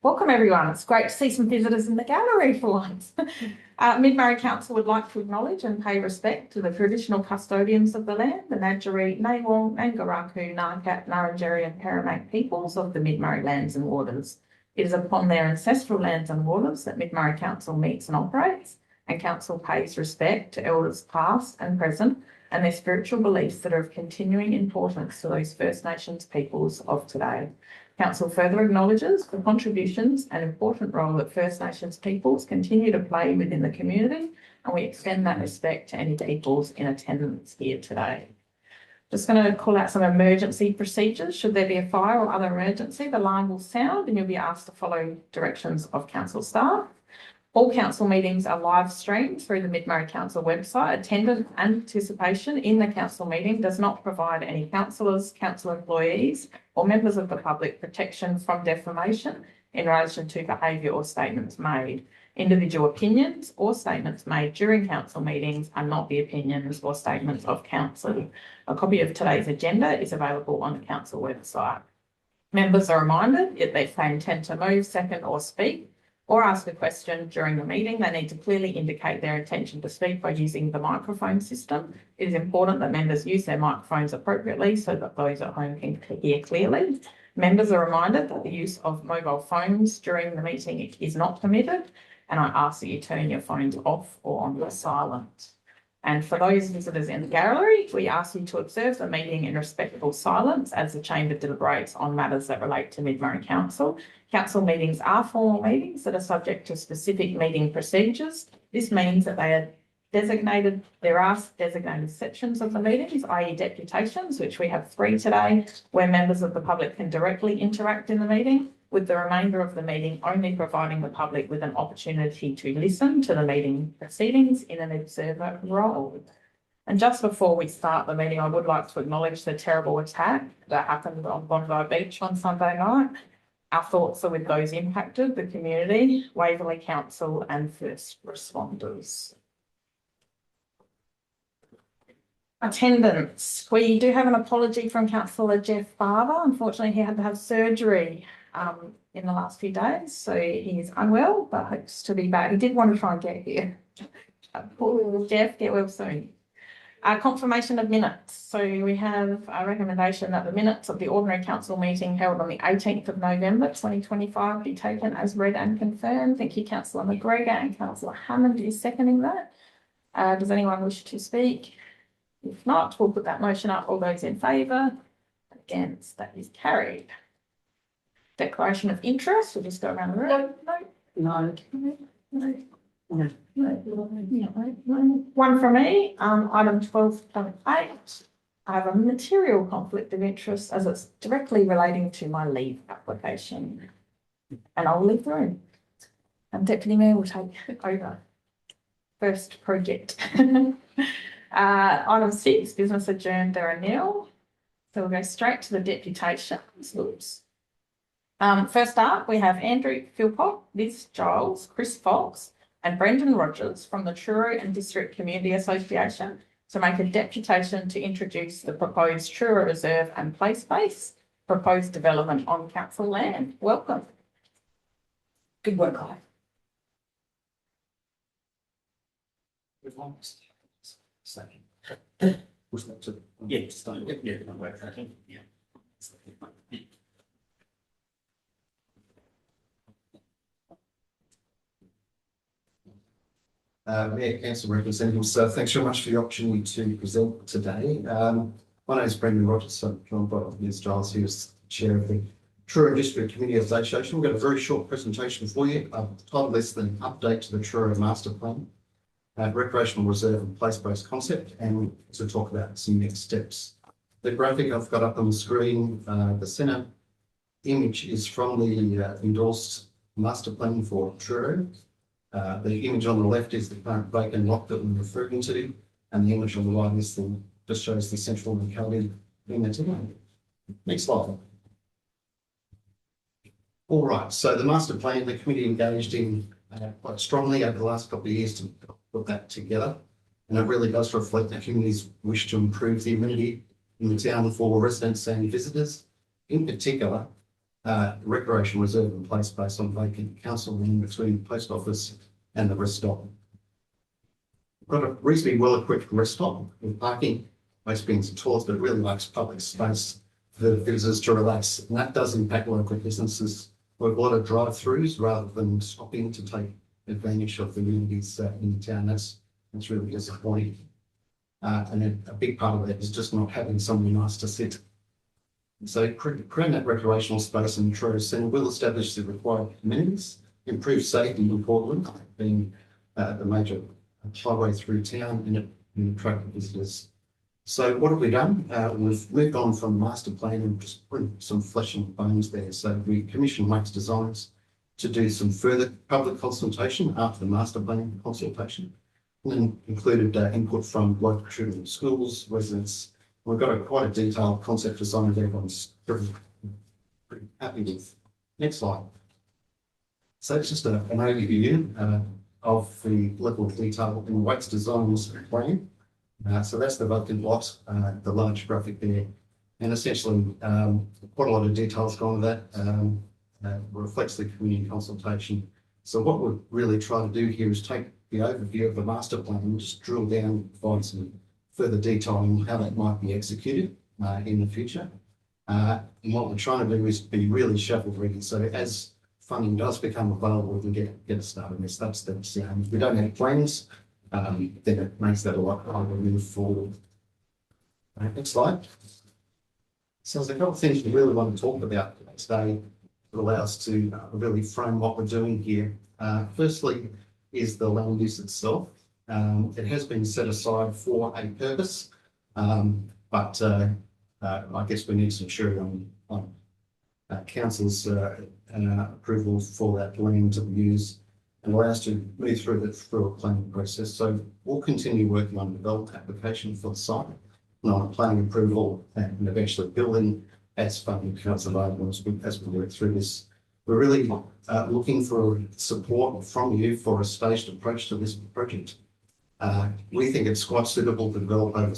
Welcome everyone. It's great to see some visitors in the gallery for once. Mid-Murray Council would like to acknowledge and pay respect to the traditional custodians of the land, the Ngadjuri, Nawal, Nangaraku, Narkat, Ngarrindjeri and Paramount peoples of the Mid-Murray lands and waters. It is upon their ancestral lands and waters that Mid-Murray Council meets and operates, and Council pays respect to elders past and present and their spiritual beliefs that are of continuing importance to those First Nations peoples of today. Council further acknowledges the contributions and important role that First Nations peoples continue to play within the community, and we extend that respect to any peoples in attendance here today. Just going to call out some emergency procedures. Should there be a fire or other emergency, the alarm will sound and you'll be asked to follow directions of council staff. All council meetings are live streamed through the Mid-Murray Council website. Attendance and participation in the council meeting does not provide any councillors, council employees or members of the public protection from defamation in relation to behaviour or statements made. Individual opinions or statements made during council meetings are not the opinions or statements of council. A copy of today's agenda is available on the council website. Members are reminded if they intend to move, second or speak or ask a question during the meeting, they need to clearly indicate their intention to speak by using the microphone system. It is important that members use their microphones appropriately so that those at home can hear clearly. Members are reminded that the use of mobile phones during the meeting is not permitted, and I ask that you turn your phones off or on silent. And for those visitors in the gallery, we ask you to observe the meeting in respectful silence as the Chamber deliberates on matters that relate to Mid-Murray Council. Council meetings are formal meetings that are subject to specific meeting procedures. This means that there are designated sections of the meetings, i.e. deputations, which we have 3 today, where members of the public can directly interact in the meeting, with the remainder of the meeting only providing the public with an opportunity to listen to the meeting proceedings in an observer role. And just before we start the meeting, I would like to acknowledge the terrible attack that happened on Bondi Beach on Sunday night. Our thoughts are with those impacted, the community, Waverley Council and first responders. Attendance. We do have an apology from Councillor Jeff Barber. Unfortunately, he had to have surgery in the last few days, so he is unwell, but hopes to be back. He did want to try and get here. Poor Jeff, get well soon. Confirmation of minutes. So we have a recommendation that the minutes of the ordinary council meeting held on the 18th of November 2025 be taken as read and confirmed. Thank you, Councillor McGregor, and Councillor Hammond is seconding that. Does anyone wish to speak? If not, we'll put that motion up. All those in favour? Against? That is carried. Declaration of interest. We'll just go around the room. No. One from me. Item 12.8. I have a material conflict of interest as it's directly relating to my leave application, and I'll leave the room. And Deputy Mayor will take over. First project. Item 6, business adjourned, there are nil. So we'll go straight to the deputations. Oops. First up, we have Andrew Philpott, Liz Giles, Chris Fox, and Brendan Rogers from the Truro and District Community Association to make a deputation to introduce the proposed Truro Reserve and Play Space proposed development on council land. Welcome. Good work, Clive. Second. Was that to? Yeah, start. Yeah, no way. Yeah. Mayor, Council representatives, thanks very much for the opportunity to present today. My name is Brendan Rogers. I'm joined by Ms Giles, who is Chair of the Truro District Community Association. We've got a very short presentation for you. Titled this the update to the Truro Master Plan, recreational reserve and place-based concept, and to talk about some next steps. The graphic I've got up on the screen, the centre image is from the endorsed master plan for Truro. The image on the left is the current vacant lot that we're referring to, and the image on the right is just shows the central locality in the town. Next slide. All right, so the master plan, the committee engaged in quite strongly over the last couple of years to put that together, and it really does reflect the community's wish to improve the amenity in the town for residents and visitors. In particular, recreation reserve in place based on vacant council land between the post office and the rest stop. Got a reasonably well-equipped rest stop with parking, most being some toilets, but it really likes public space for the visitors to relax. And that does impact local businesses. We have a lot of drive-throughs rather than stopping to take advantage of the amenities in town. That's really disappointing. And a big part of that is just not having somewhere nice to sit. So creating that recreational space in the tourist centre will establish the required amenities, improve safety in Portland, being the major highway through town, and attract visitors. So what have we done? We've moved on from master plan and just put some flesh and bones there. So we commissioned Max Designs to do some further public consultation after the master plan consultation, and then included input from local children, schools, residents. We've got quite a detailed concept design that everyone's pretty happy with. Next slide. So it's just an overview of the level of detail in Wax Designs plan. So that's the vacant lot, the large graphic there, and essentially quite a lot of details gone with that. Reflects the community consultation. So what we're really trying to do here is take the overview of the master plan and just drill down, find some further detail on how that might be executed in the future. And what we're trying to do is be really shovel ready. So as funding does become available, we can get it started. This that's if we don't have plans, then it makes that a lot harder to move forward. Next slide. So there's a couple of things we really want to talk about today that allow us to really frame what we're doing here. Firstly is the land use itself. It has been set aside for a purpose, but I guess we need some surety on council's approval for that land to be used and allow us to move through a planning process. So we'll continue working on the development application for the site, and on planning approval and eventually building as funding becomes available as we work through this. We're really looking for support from you for a staged approach to this project. We think it's quite suitable to develop over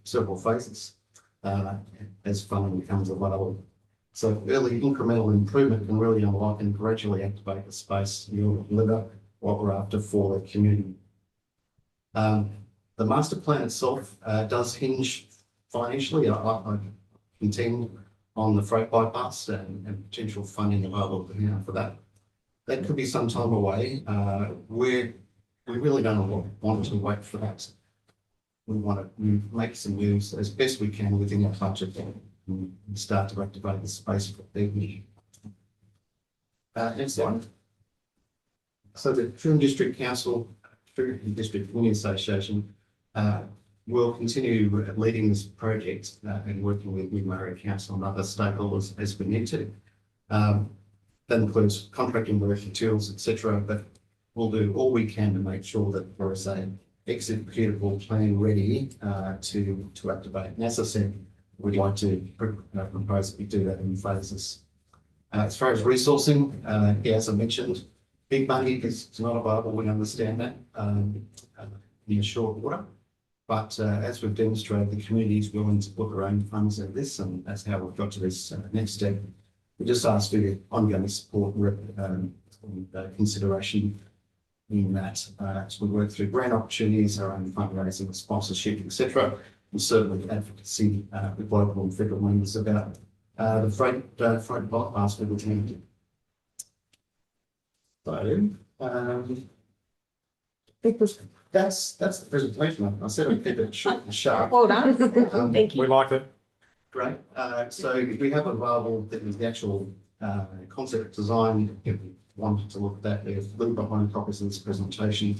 several phases as funding becomes available. So early incremental improvement can really unlock and gradually activate the space you'll deliver what we're after for the community. The master plan itself does hinge financially, I contend, on the freight bypass and potential funding available for that. That could be some time away. We really don't want to wait for that. We want to make some moves as best we can within our budget and start to activate the space for people. Next slide. So the Toowoomba District Council, Toowoomba District Community Association, will continue leading this project and working with Mid-Murray Council and other stakeholders as we need to. That includes contracting work, materials, etc. But we'll do all we can to make sure that there is an executable plan ready to activate. And as I said, we'd like to propose that we do that in phases. As far as resourcing, as I mentioned, big money is not available. We understand that in short order. But as we've demonstrated, the community is willing to put their own funds into this, and that's how we've got to this next step. We just ask for your ongoing support and consideration in that as we work through grant opportunities, our own fundraising, sponsorship, etc. And certainly advocacy with local and federal members about the freight bypass we will need. So that's the presentation. I said I'd keep it short and sharp. Well done. Thank you. We like it. Great. So we have available the actual concept design. If you wanted to look at that, there's a little behind copies of this presentation.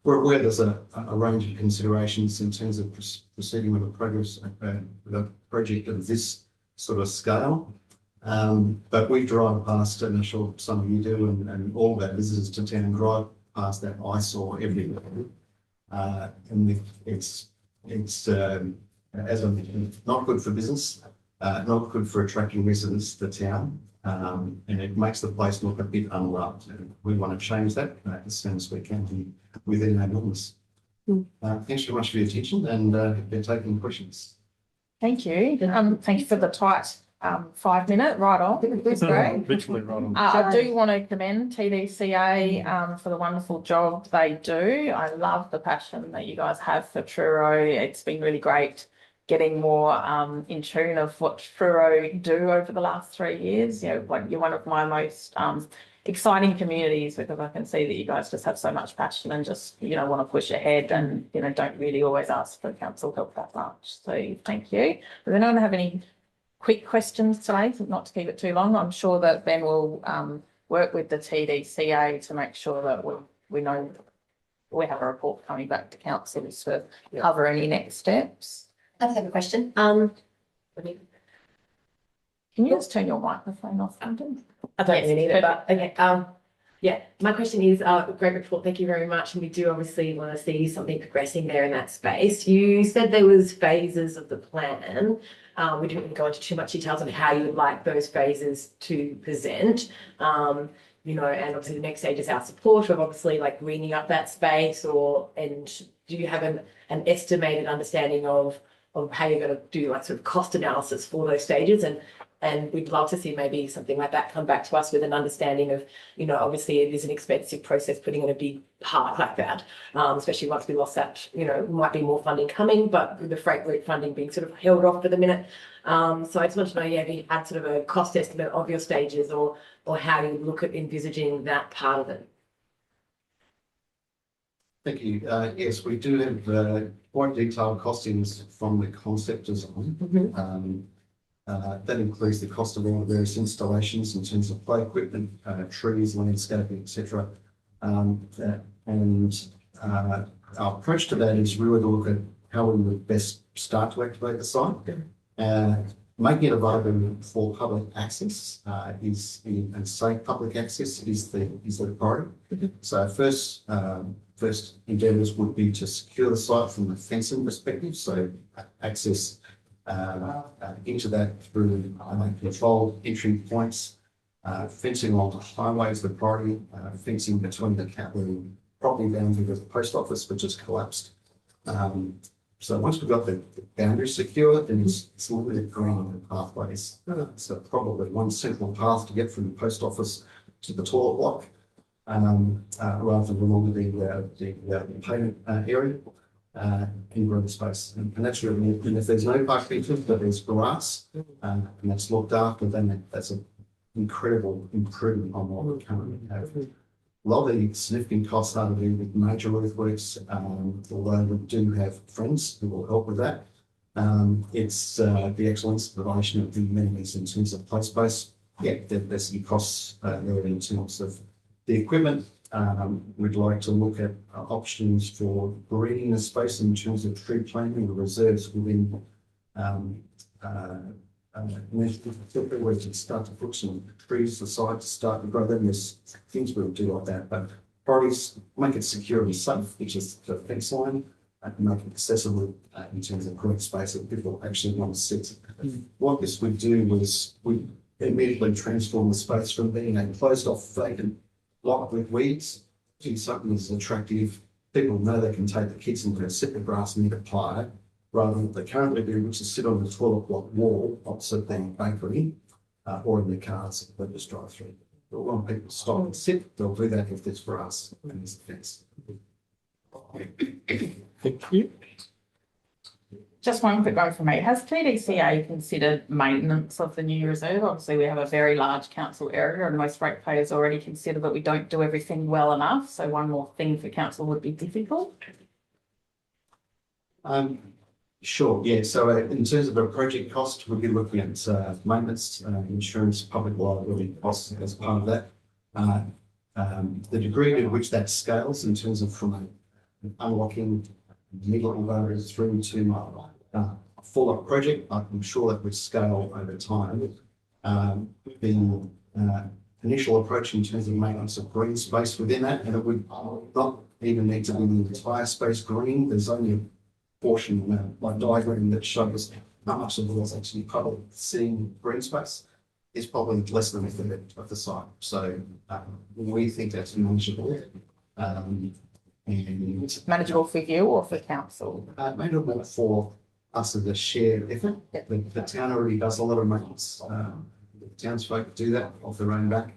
We're aware there's a range of considerations in terms of proceeding with a project of this sort of scale. But we drive past, and I'm sure some of you do, and all of our visitors to town drive past that eyesore every day. And it's as I mentioned, not good for business, not good for attracting residents to the town, and it makes the place look a bit unloved. And we want to change that as soon as we can be within our norms. Thanks very much for your attention, and they're taking questions. Thank you. Thank you for the tight 5 minute right on, which is great. Literally right on. I do want to commend TDCA for the wonderful job they do. I love the passion that you guys have for Truro. It's been really great getting more in tune of what Truro do over the last 3 years. You know, like you're one of my most exciting communities because I can see that you guys just have so much passion and just, you know, want to push ahead and, you know, don't really always ask for council help that much. So thank you. Does anyone have any quick questions today, not to keep it too long? I'm sure that Ben will work with the TDCA to make sure that we know we have a report coming back to councils to cover any next steps. I have a question. Can you just turn your microphone off, London? I don't really need it, but okay. Yeah, my question is, great report. Thank you very much. And we do obviously want to see something progressing there in that space. You said there was phases of the plan. We didn't really go into too much details on how you would like those phases to present. You know, and obviously the next stage is our support of obviously like greening up that space, and do you have an estimated understanding of how you're going to do like sort of cost analysis for those stages? And we'd love to see maybe something like that come back to us with an understanding of, you know, obviously it is an expensive process putting in a big part like that, especially once we lost that, you know, might be more funding coming, but with the freight route funding being sort of held off for the minute. So I just want to know, yeah, if you had sort of a cost estimate of your stages or how you look at envisaging that part of it. Thank you. Yes, we do have quite detailed costings from the concept design. That includes the cost of all the various installations in terms of play equipment, trees, landscaping, etc. And our approach to that is really to look at how we would best start to activate the site. Making it available for public access and safe public access is the priority. So first endeavours would be to secure the site from a fencing perspective, so access into that through controlled entry points, fencing along the highway is the priority, fencing between the property boundary with the post office, which has collapsed. So once we've got the boundary secure, then it's limited green pathways. So probably one central path to get from the post office to the toilet block, rather than along the pavement area. In green space, and that's really, and if there's no park features but there's grass and that's looked after, then that's an incredible improvement on what we currently have. A lot of the significant costs are to do with major earthworks, although we do have friends who will help with that. It's the excellent installation of the amenities in terms of play space. Yeah, there's some costs there in terms of the equipment. We'd like to look at options for greening the space in terms of tree planting or reserves within where we can start to put some trees aside to start to grow them. There's things we'll do like that, but priorities make it secure and safe, which is the fence line, and make it accessible in terms of green space that people actually want to sit. What this would do was we immediately transform the space from being a closed off vacant lot with weeds to something that's attractive. People know they can take the kids and go sit the grass near the play, rather than what they currently do, which is sit on the toilet block wall opposite the bakery, or in their cars that just drive through. But when people stop and sit, they'll do that if there's grass and there's a fence. Thank you. Just one quick one from me. Has TDCA considered maintenance of the new reserve? Obviously, we have a very large council area and most ratepayers already consider that we don't do everything well enough. So one more thing for council would be difficult. Sure, yeah. So in terms of a project cost, we'll be looking at maintenance, insurance, public liability costs as part of that. The degree to which that scales in terms of from unlocking middle barriers through to a full-up project, I'm sure that would scale over time. The initial approach in terms of maintenance of green space within that, and it would not even need to be the entire space green. There's only a portion, like diagram, that shows how much of it is actually public seeing green space. It's probably less than a third of the site. So we think that's manageable. And manageable for you or for council? manageable for us as a shared effort. The town already does a lot of maintenance. The townsfolk do that off their own back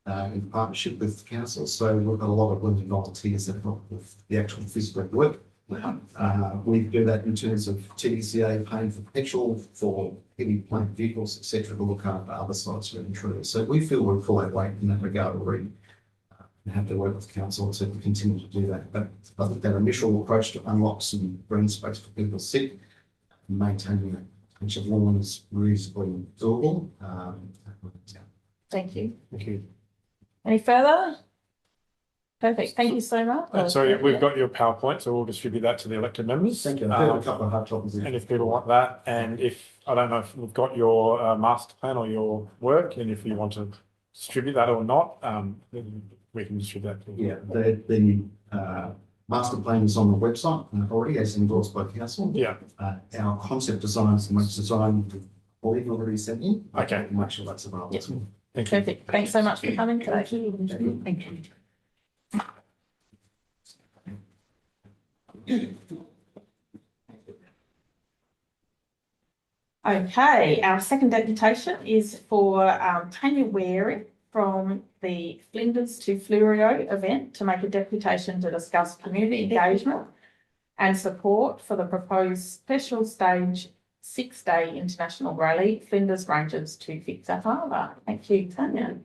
in partnership with the council. So we've got a lot of women volunteers that help with the actual physical work. We do that in terms of TDCA paying for petrol, for heavy plant vehicles, etc., to look after other sites of intruder. So we feel we're full of weight in that regard already. And have to work with council to continue to do that. But I think that initial approach to unlock some green space for people to sit and maintaining a bunch of lawn is reasonably doable. Thank you. Thank you. Any further? Perfect. Thank you so much. So we've got your PowerPoint, so we'll distribute that to the elected members. Thank you. I have a couple of hard topics. And if people want that, and if, I don't know if we've got your master plan or your work, and if you want to distribute that or not, then we can distribute that. Yeah, the master plan is on the website already, as endorsed by council. Yeah. Our concept design is the most design we've already sent in. Okay. Make sure that's available. Yes. Thank you. Perfect. Thanks so much for coming today. Thank you. Okay, our second deputation is for Tanya Waring from the Flinders to Fluorio event to make a deputation to discuss community engagement and support for the proposed special stage 6-day international rally, Flinders Rangers to Victor Harbour. Thank you, Tanya.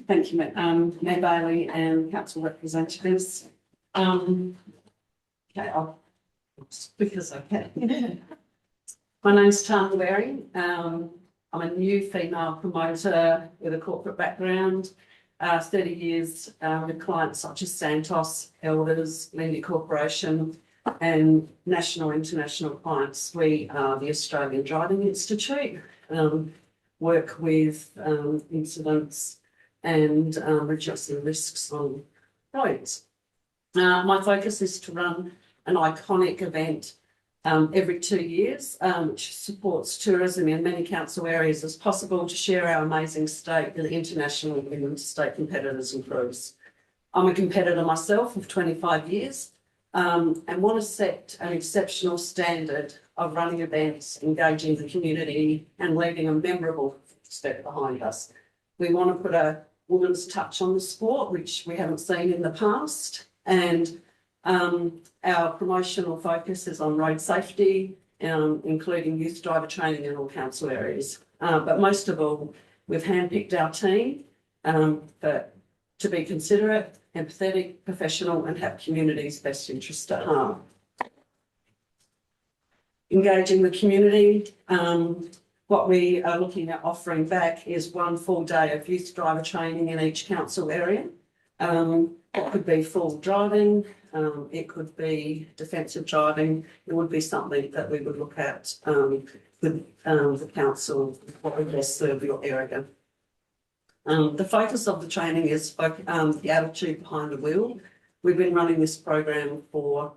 Thank you, Mayor Bailey and council representatives. Okay, I'll speak as I can. My name's Tanya Waring. I'm a new female promoter with a corporate background. 30 years with clients such as Santos, Elders, Lindy Corporation, and national international clients. We are the Australian Driving Institute, work with incidents and reducing risks on roads. My focus is to run an iconic event every 2 years, which supports tourism in many council areas as possible to share our amazing state with international and interstate competitors and crews. I'm a competitor myself of 25 years and want to set an exceptional standard of running events, engaging the community and leaving a memorable step behind us. We want to put a woman's touch on the sport, which we haven't seen in the past, and our promotional focus is on road safety, including youth driver training in all council areas. But most of all, we've handpicked our team to be considerate, empathetic, professional, and have community's best interest at heart. Engaging the community, what we are looking at offering back is 1 full day of youth driver training in each council area. It could be full driving, it could be defensive driving. It would be something that we would look at with the council, what would best serve your area. The focus of the training is the attitude behind the wheel. We've been running this program for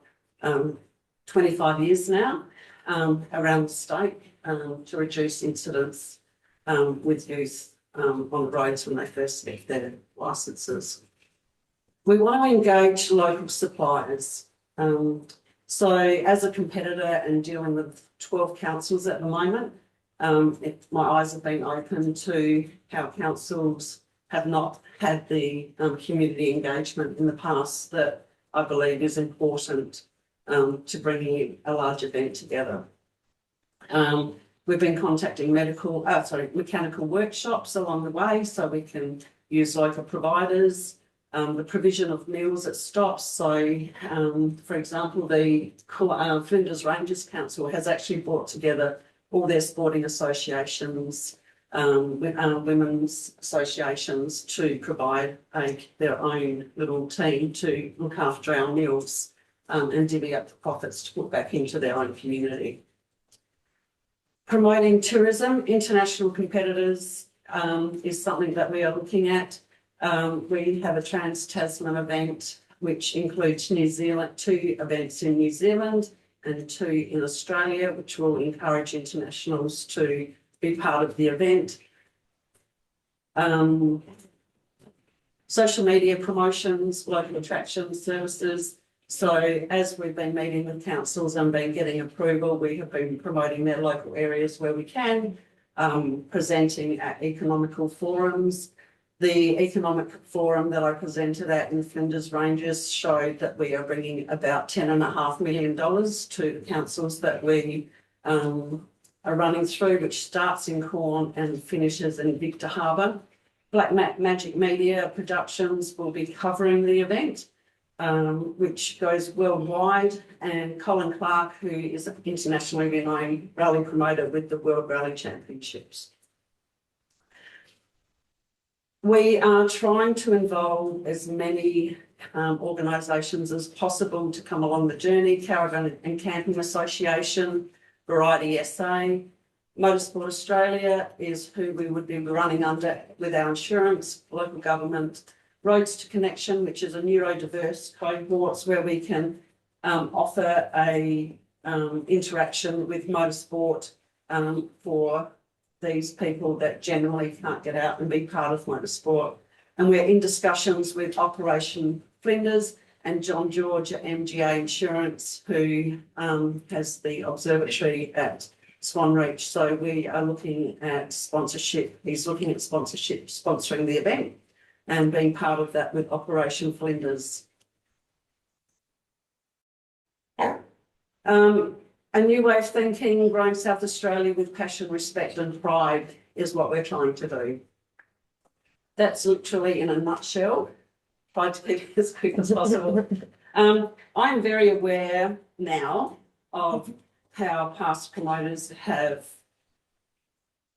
25 years now around the state to reduce incidents with youth on the roads when they first get their licences. We want to engage local suppliers. So as a competitor and dealing with 12 councils at the moment, my eyes have been open to how councils have not had the community engagement in the past that I believe is important to bringing a large event together. We've been contacting mechanical workshops along the way so we can use local providers. The provision of meals at stops. So, for example, the Flinders Rangers Council has actually brought together all their sporting associations, women's associations to provide their own little team to look after our meals and divvy up the profits to put back into their own community. Promoting tourism, international competitors is something that we are looking at. We have a Trans-Tasman event, which includes New Zealand, 2 events in New Zealand and 2 in Australia, which will encourage internationals to be part of the event. social media promotions, local attraction services. So as we've been meeting with councils and been getting approval, we have been promoting their local areas where we can, presenting at economical forums. The economic forum that I presented at in Flinders Ranges showed that we are bringing about $10.5 million to the councils that we are running through, which starts in Corn and finishes in Victor Harbour. Black Magic Media Productions will be covering the event, which goes worldwide, and Colin Clark, who is an internationally renowned rally promoter with the World Rally Championships. We are trying to involve as many organisations as possible to come along the journey. Caravan and Camping Association, Variety SA, Motorsport Australia is who we would be running under with our insurance, local government, Roads to Connection, which is a neurodiverse cohorts where we can offer a interaction with motorsport for these people that generally can't get out and be part of motorsport. And we're in discussions with Operation Flinders and John George at MGA Insurance, who has the observatory at Swan Reach. So we are looking at sponsorship. He's looking at sponsorship, sponsoring the event and being part of that with Operation Flinders. A new way of thinking, growing South Australia with passion, respect and pride is what we're trying to do. That's literally in a nutshell. Tried to keep it as quick as possible. I'm very aware now of how past promoters have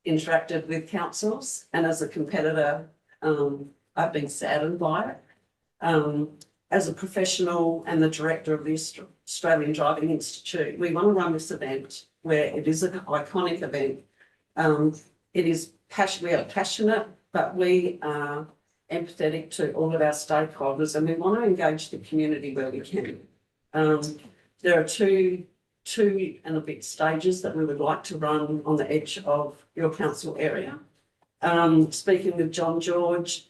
interacted with councils, and as a competitor, I've been saddened by it. As a professional and the director of the Australian Driving Institute, we want to run this event where it is an iconic event. It is we are passionate, but we are empathetic to all of our stakeholders, and we want to engage the community where we can. There are two and a bit stages that we would like to run on the edge of your council area. Speaking with John George,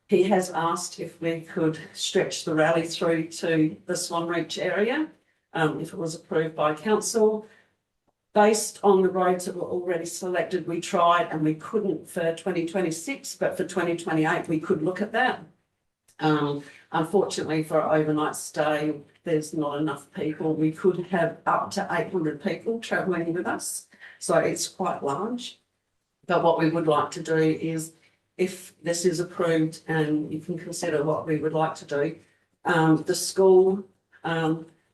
he has asked if we could stretch the rally through to the Swan Reach area, if it was approved by council. Based on the roads that were already selected, we tried and we couldn't for 2026, but for 2028 we could look at that. Unfortunately, for an overnight stay, there's not enough people. We could have up to 800 people travelling with us, so it's quite large. But what we would like to do is, if this is approved, and you can consider what we would like to do, the school,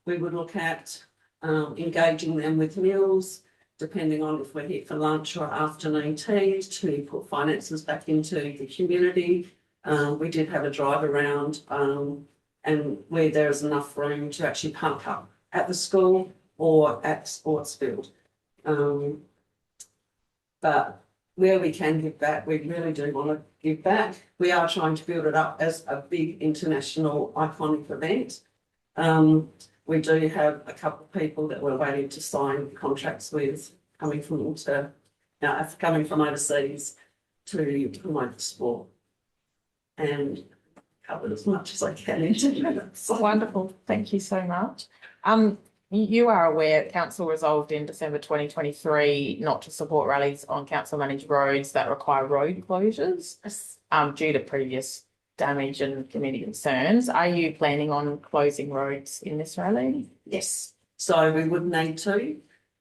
we would look at engaging them with meals, depending on if we're here for lunch or afternoon tea, to put finances back into the community. We did have a drive around and where there is enough room to actually park up at the school or at Sportsfield. But where we can give back, we really do want to give back. We are trying to build it up as a big international iconic event. We do have a couple of people that we're waiting to sign contracts with, coming from overseas to promote the sport, and cover as much as I can into that. Wonderful, thank you so much. You are aware council resolved in December 2023 not to support rallies on council managed roads that require road closures due to previous damage and community concerns. Are you planning on closing roads in this rally? Yes, so we would need to.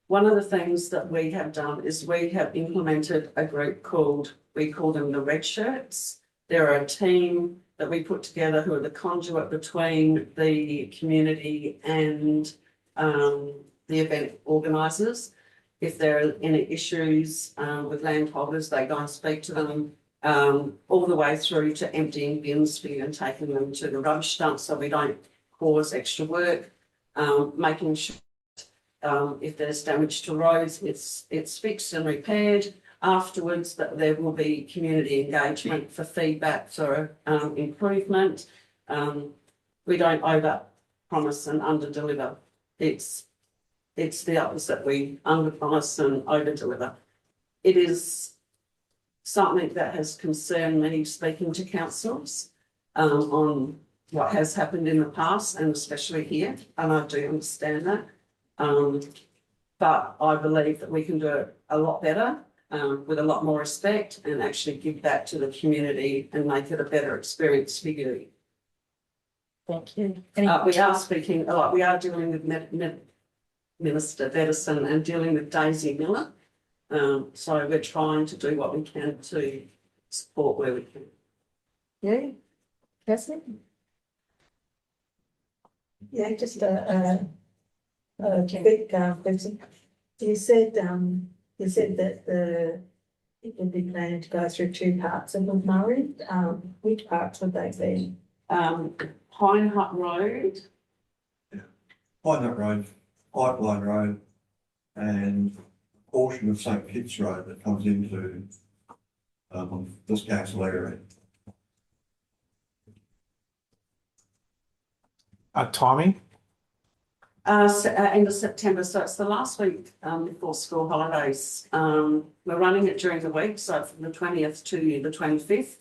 One of the things that we have done is we have implemented a group we call them the Red Shirts. They're a team that we put together who are the conduit between the community and the event organisers. If there are any issues with landholders, they go and speak to them, all the way through to emptying bins for you and taking them to the rubbish dump so we don't cause extra work, making sure if there's damage to roads, it's fixed and repaired. Afterwards, that there will be community engagement for feedback for improvement. We don't over promise and under deliver. It's the opposite. We under promise and over deliver. It is something that has concerned me speaking to councils. on what has happened in the past and especially here, and I do understand that. But I believe that we can do it a lot better, with a lot more respect and actually give back to the community and make it a better experience for you. Thank you. We are speaking, we are dealing with Minister Bettison and dealing with Daisy Miller. So we're trying to do what we can to support where we can. Yeah, Kirsty? Yeah, just a quick question. You said that it would be planned to go through two parts of Murray. Which parts would they be? Pine Hut Road, Pine Nut Road, Pipeline Road, and a portion of St Kitts Road that comes into this council area. Timing? End of September, so it's the last week before school holidays. We're running it during the week, so from the 20th to the 25th.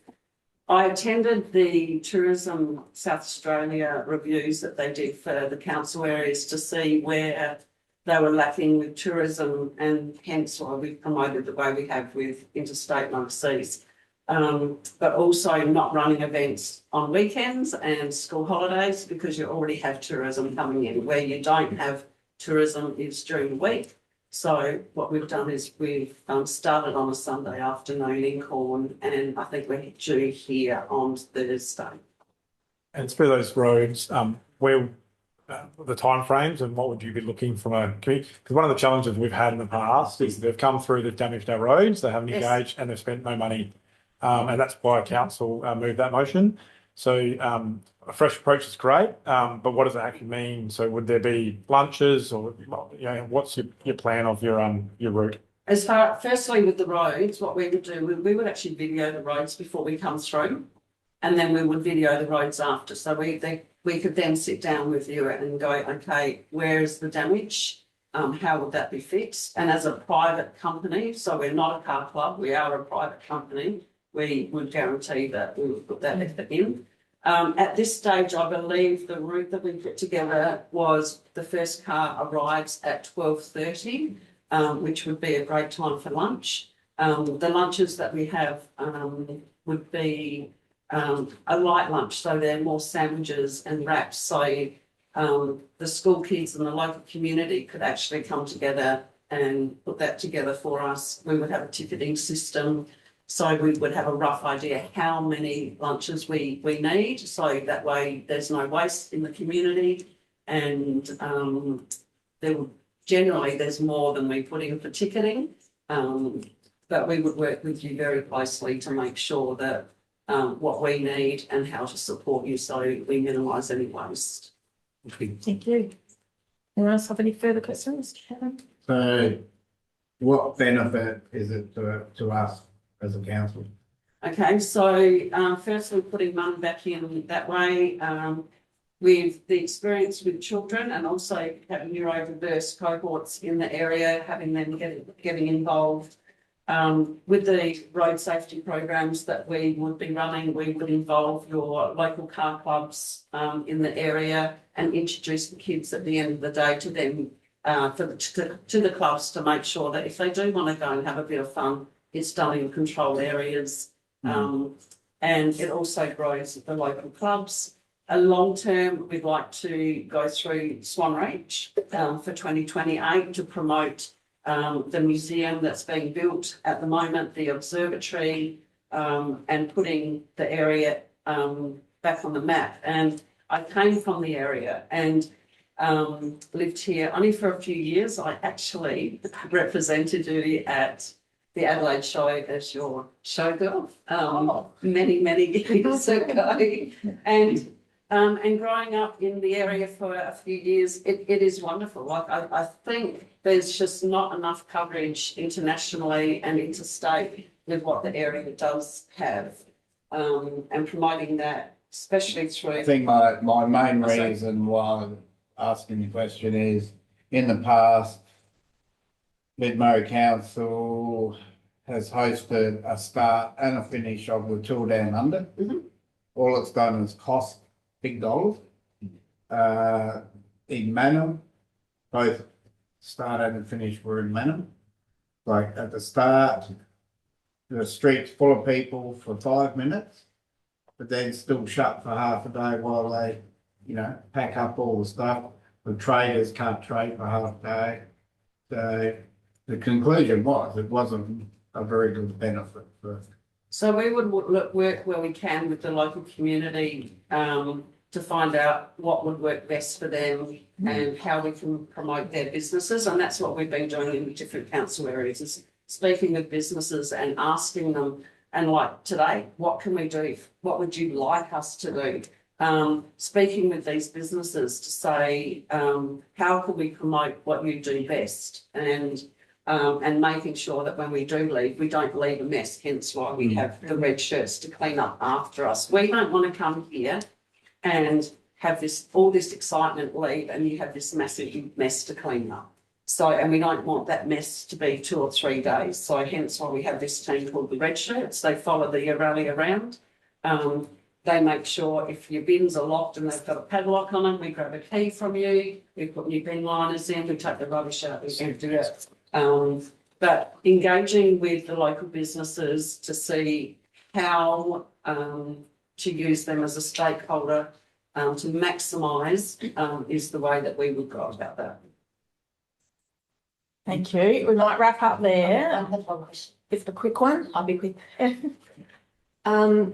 I attended the Tourism South Australia reviews that they did for the council areas to see where they were lacking with tourism, and hence why we promoted the way we have with interstate and overseas. But also not running events on weekends and school holidays because you already have tourism coming in. Where you don't have tourism is during the week. So what we've done is we've started on a Sunday afternoon in Corn, and I think we're due here on Thursday. And through those roads, where the timeframes and what would you be looking from a committee? Because one of the challenges we've had in the past is they've come through, they've damaged our roads, they haven't Yes. engaged, and they've spent no money. And that's why council moved that motion. So a fresh approach is great, but what does it actually mean? So would there be lunches, or what's your plan of your route? As far, firstly with the roads, what we would do, we would actually video the roads before we come through, and then we would video the roads after. So we could then sit down with you and go, okay, where is the damage? How would that be fixed? And as a private company, so we're not a car club, we are a private company, we would guarantee that we would put that effort in. At this stage, I believe the route that we put together was the first car arrives at 12:30, which would be a great time for lunch. The lunches that we have would be a light lunch, so they're more sandwiches and wraps. So the school kids and the local community could actually come together and put that together for us. We would have a ticketing system. So we would have a rough idea how many lunches we need. So that way there's no waste in the community, and there's more than we put in for ticketing. But we would work with you very closely to make sure that what we need and how to support you so we minimise any waste. Thank you. Anyone else have any further questions, Kevin? So what benefit is it to us as a council? Okay, so firstly, putting money back in that way, with the experience with children and also having neurodiverse cohorts in the area, having them getting involved. With the road safety programs that we would be running, we would involve your local car clubs in the area and introduce the kids at the end of the day to them, to the clubs, to make sure that if they do want to go and have a bit of fun, it's done in controlled areas. And it also grows the local clubs. Long term, we'd like to go through Swan Reach for 2028 to promote the museum that's being built at the moment, the observatory, and putting the area back on the map. And I came from the area and lived here only for a few years. I actually represented you at the Adelaide show as your showgirl many years ago. And growing up in the area for a few years, it is wonderful. Like I think there's just not enough coverage internationally and interstate with what the area does have, and promoting that, especially through. I think my main reason why I'm asking the question is, in the past, Mid-Murray Council has hosted a start and a finish of the Tour Down Under. all it's done is cost big dollars. In Manham, both start and finish were in Manham. Like at the start, the street's full of people for 5 minutes, but then still shut for half a day while they, pack up all the stuff. The traders can't trade for half a day. So the conclusion was it wasn't a very good benefit for. So we would work where we can with the local community to find out what would work best for them and how we can promote their businesses. And that's what we've been doing in the different council areas, is speaking with businesses and asking them, and like today, what can we do? What would you like us to do? Speaking with these businesses to say, how can we promote what you do best? And making sure that when we do leave, we don't leave a mess, hence why we have the red shirts to clean up after us. We don't want to come here and have all this excitement leave and you have this massive mess to clean up. So, and we don't want that mess to be 2 or 3 days. So hence why we have this team called the red shirts. They follow the rally around. They make sure if your bins are locked and they've got a padlock on them, we grab a key from you, we put new bin liners in, we take the rubbish out, we empty it. But engaging with the local businesses to see how to use them as a stakeholder to maximise is the way that we would go about that. Thank you. We might wrap up there. I have one question. It's a quick one. I'll be quick.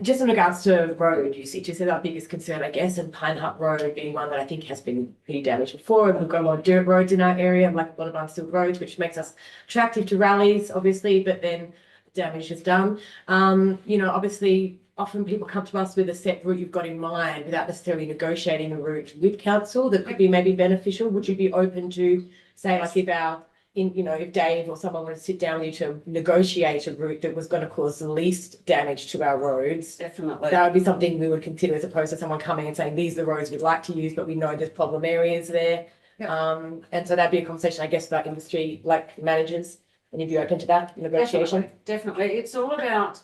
Just in regards to road usage, is our biggest concern, I guess, and Pine Hut Road being one that I think has been pretty damaged before. And we've got a lot of dirt roads in our area, like a lot of unsealed roads, which makes us attractive to rallies, obviously, but then damage is done. Obviously, often people come to us with a set route you've got in mind without necessarily negotiating a route with council that could be maybe beneficial. Would you be open to, say, like if Dave or someone wanted to sit down with you to negotiate a route that was going to cause the least damage to our roads? Definitely. That would be something we would consider, as opposed to someone coming and saying, these are the roads we'd like to use, but we know there's problem areas there. Yeah. And so that'd be a conversation, I guess, about industry, like managers. And if you're open to that negotiation? Definitely. It's all about,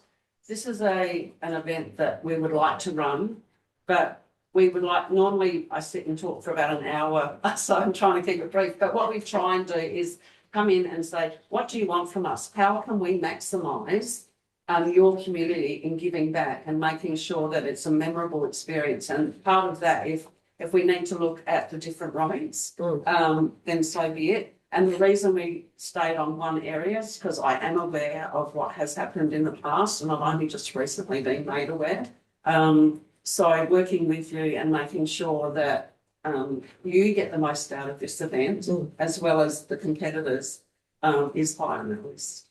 this is an event that we would like to run, but we would like, normally I sit and talk for about an hour, so I'm trying to keep it brief, but what we try and do is come in and say, what do you want from us? How can we maximise your community in giving back and making sure that it's a memorable experience? And part of that, if we need to look at the different roads, then so be it. And the reason we stayed on one area is because I am aware of what has happened in the past, and I've only just recently been made aware. So working with you and making sure that you get the most out of this event, as well as the competitors, is high on the list.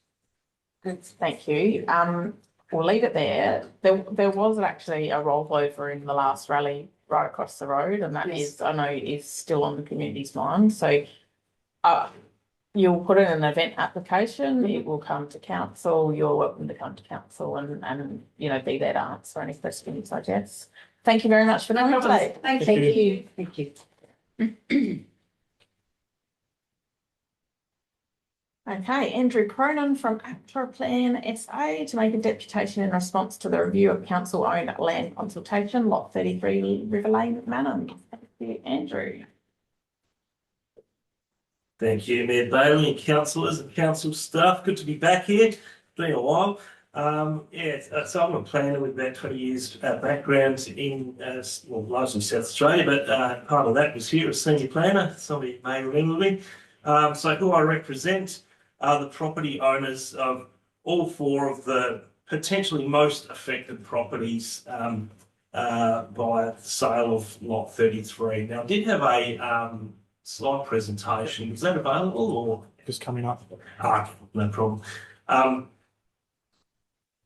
Thank you. We'll leave it there. There was actually a rollover in the last rally right across the road, and that is, I know, is still on the community's mind. So you'll put in an event application, it will come to council, you're welcome to come to council and be there to answer any questions, I guess. Thank you very much for coming today. Thank you. Thank you. Okay, Andrew Cronin from ACTRA Plan SA to make a deputation in response to the review of council-owned land consultation, lot 33 River Lane, Manham. Thank you, Andrew. Thank you, Mayor Bailey and councillors and council staff. Good to be back here. It's been a while. So I'm a planner with about 20 years background in, largely South Australia, but part of that was here as senior planner. Somebody may remember me. So who I represent are the property owners of all 4 of the potentially most affected properties by the sale of lot 33. Now, I did have a slide presentation. Is that available or Just coming up. no problem.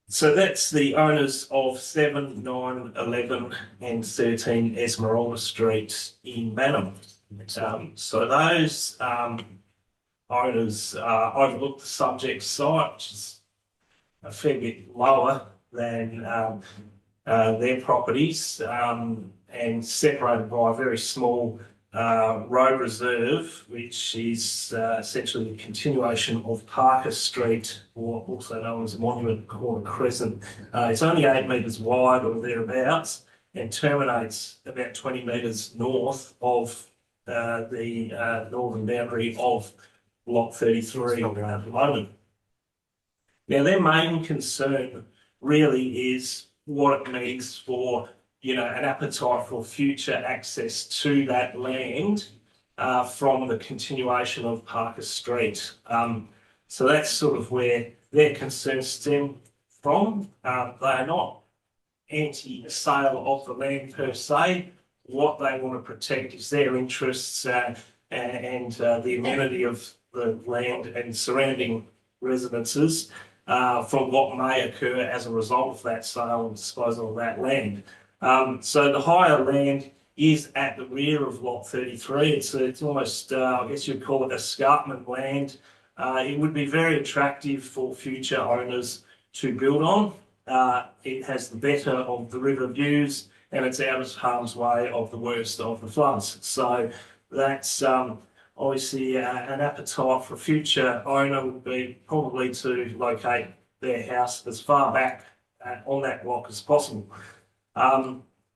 So that's the owners of 7, 9, 11 and 13 Esmeralda Street in Manham. So those owners overlook the subject site, which is a fair bit lower than their properties, and separated by a very small road reserve, which is essentially the continuation of Parker Street, or also known as Monument Corner Crescent. It's only 8 metres wide or thereabouts, and terminates about 20 metres north of the northern boundary of Block 33 at the moment. Now, their main concern really is what it means for, an appetite for future access to that land from the continuation of Parker Street. So that's sort of where their concerns stem from. They are not anti-sale of the land per se. What they want to protect is their interests and the amenity of the land and surrounding residences from what may occur as a result of that sale and disposal of that land. So the higher land is at the rear of Lot 33. It's almost, I guess you'd call it escarpment land. It would be very attractive for future owners to build on. It has the better of the river views and it's out of harm's way of the worst of the floods. So that's obviously an appetite for a future owner would be probably to locate their house as far back on that block as possible,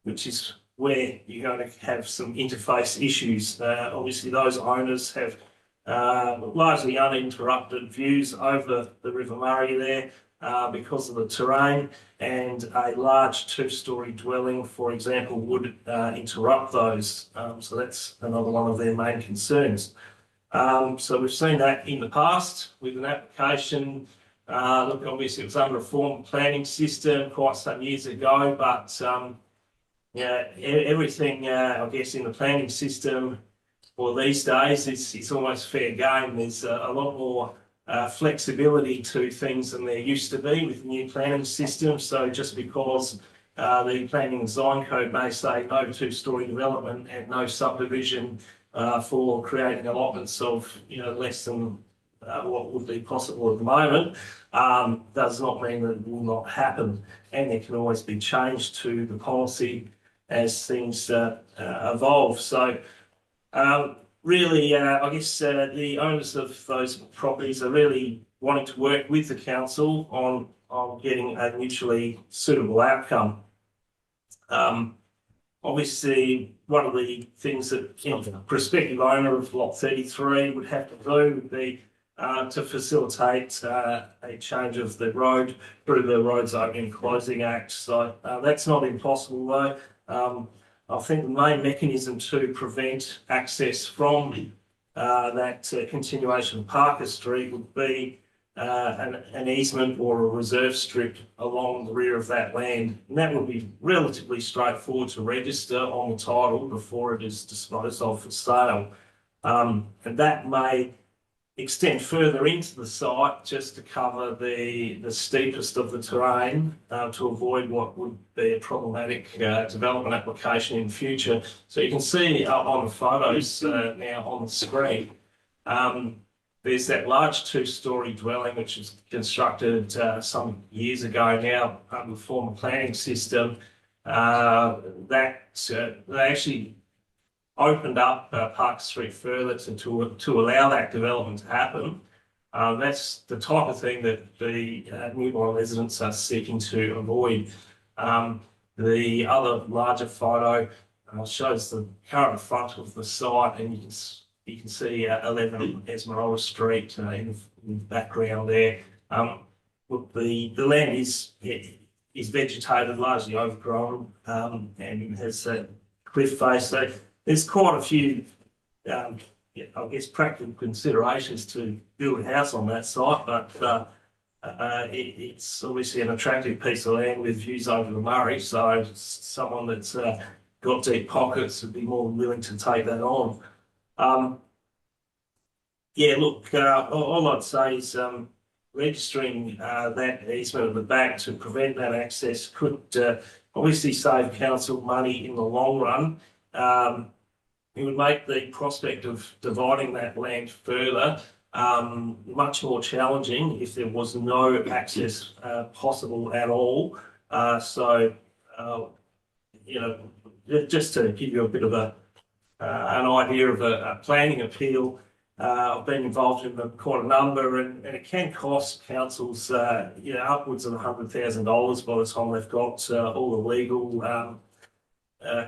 which is where you're going to have some interface issues. Obviously, those owners have largely uninterrupted views over the River Murray there because of the terrain, and a large two-storey dwelling, for example, would interrupt those. So that's another one of their main concerns. So we've seen that in the past with an application. Look, obviously it was under a formal planning system quite some years ago, but everything, I guess, in the planning system, well, these days it's almost fair game. There's a lot more flexibility to things than there used to be with the new planning system. So just because the planning design code may say no two-storey development and no subdivision for creating allotments of less than what would be possible at the moment, does not mean that it will not happen, and there can always be change to the policy as things evolve. So really, I guess the owners of those properties are really wanting to work with the council on getting a mutually suitable outcome. Obviously, one of the things that a prospective owner of Lot 33 would have to do would be to facilitate a change of the road through the Roads Opening and Closing Act. So that's not impossible though. I think the main mechanism to prevent access from that continuation of Parker Street would be an easement or a reserve strip along the rear of that land. And that would be relatively straightforward to register on the title before it is disposed of for sale. And that may extend further into the site just to cover the steepest of the terrain to avoid what would be a problematic development application in the future. So you can see on the photos now on the screen, there's that large two-storey dwelling which was constructed some years ago now under the former planning system. They actually opened up Park Street further to allow that development to happen. That's the type of thing that the nearby residents are seeking to avoid. The other larger photo shows the current front of the site, and you can see 11 Esmeralda Street in the background there. Look, the land is vegetated, largely overgrown, and has a cliff face. So there's quite a few, I guess, practical considerations to build a house on that site, but it's obviously an attractive piece of land with views over the Murray, so someone that's got deep pockets would be more than willing to take that on. All I'd say is registering that easement at the back to prevent that access could obviously save council money in the long run. It would make the prospect of dividing that land further much more challenging if there was no access possible at all. Just to give you a bit of an idea of a planning appeal, I've been involved in quite a number, and it can cost councils upwards of $100,000 by the time they've got all the legal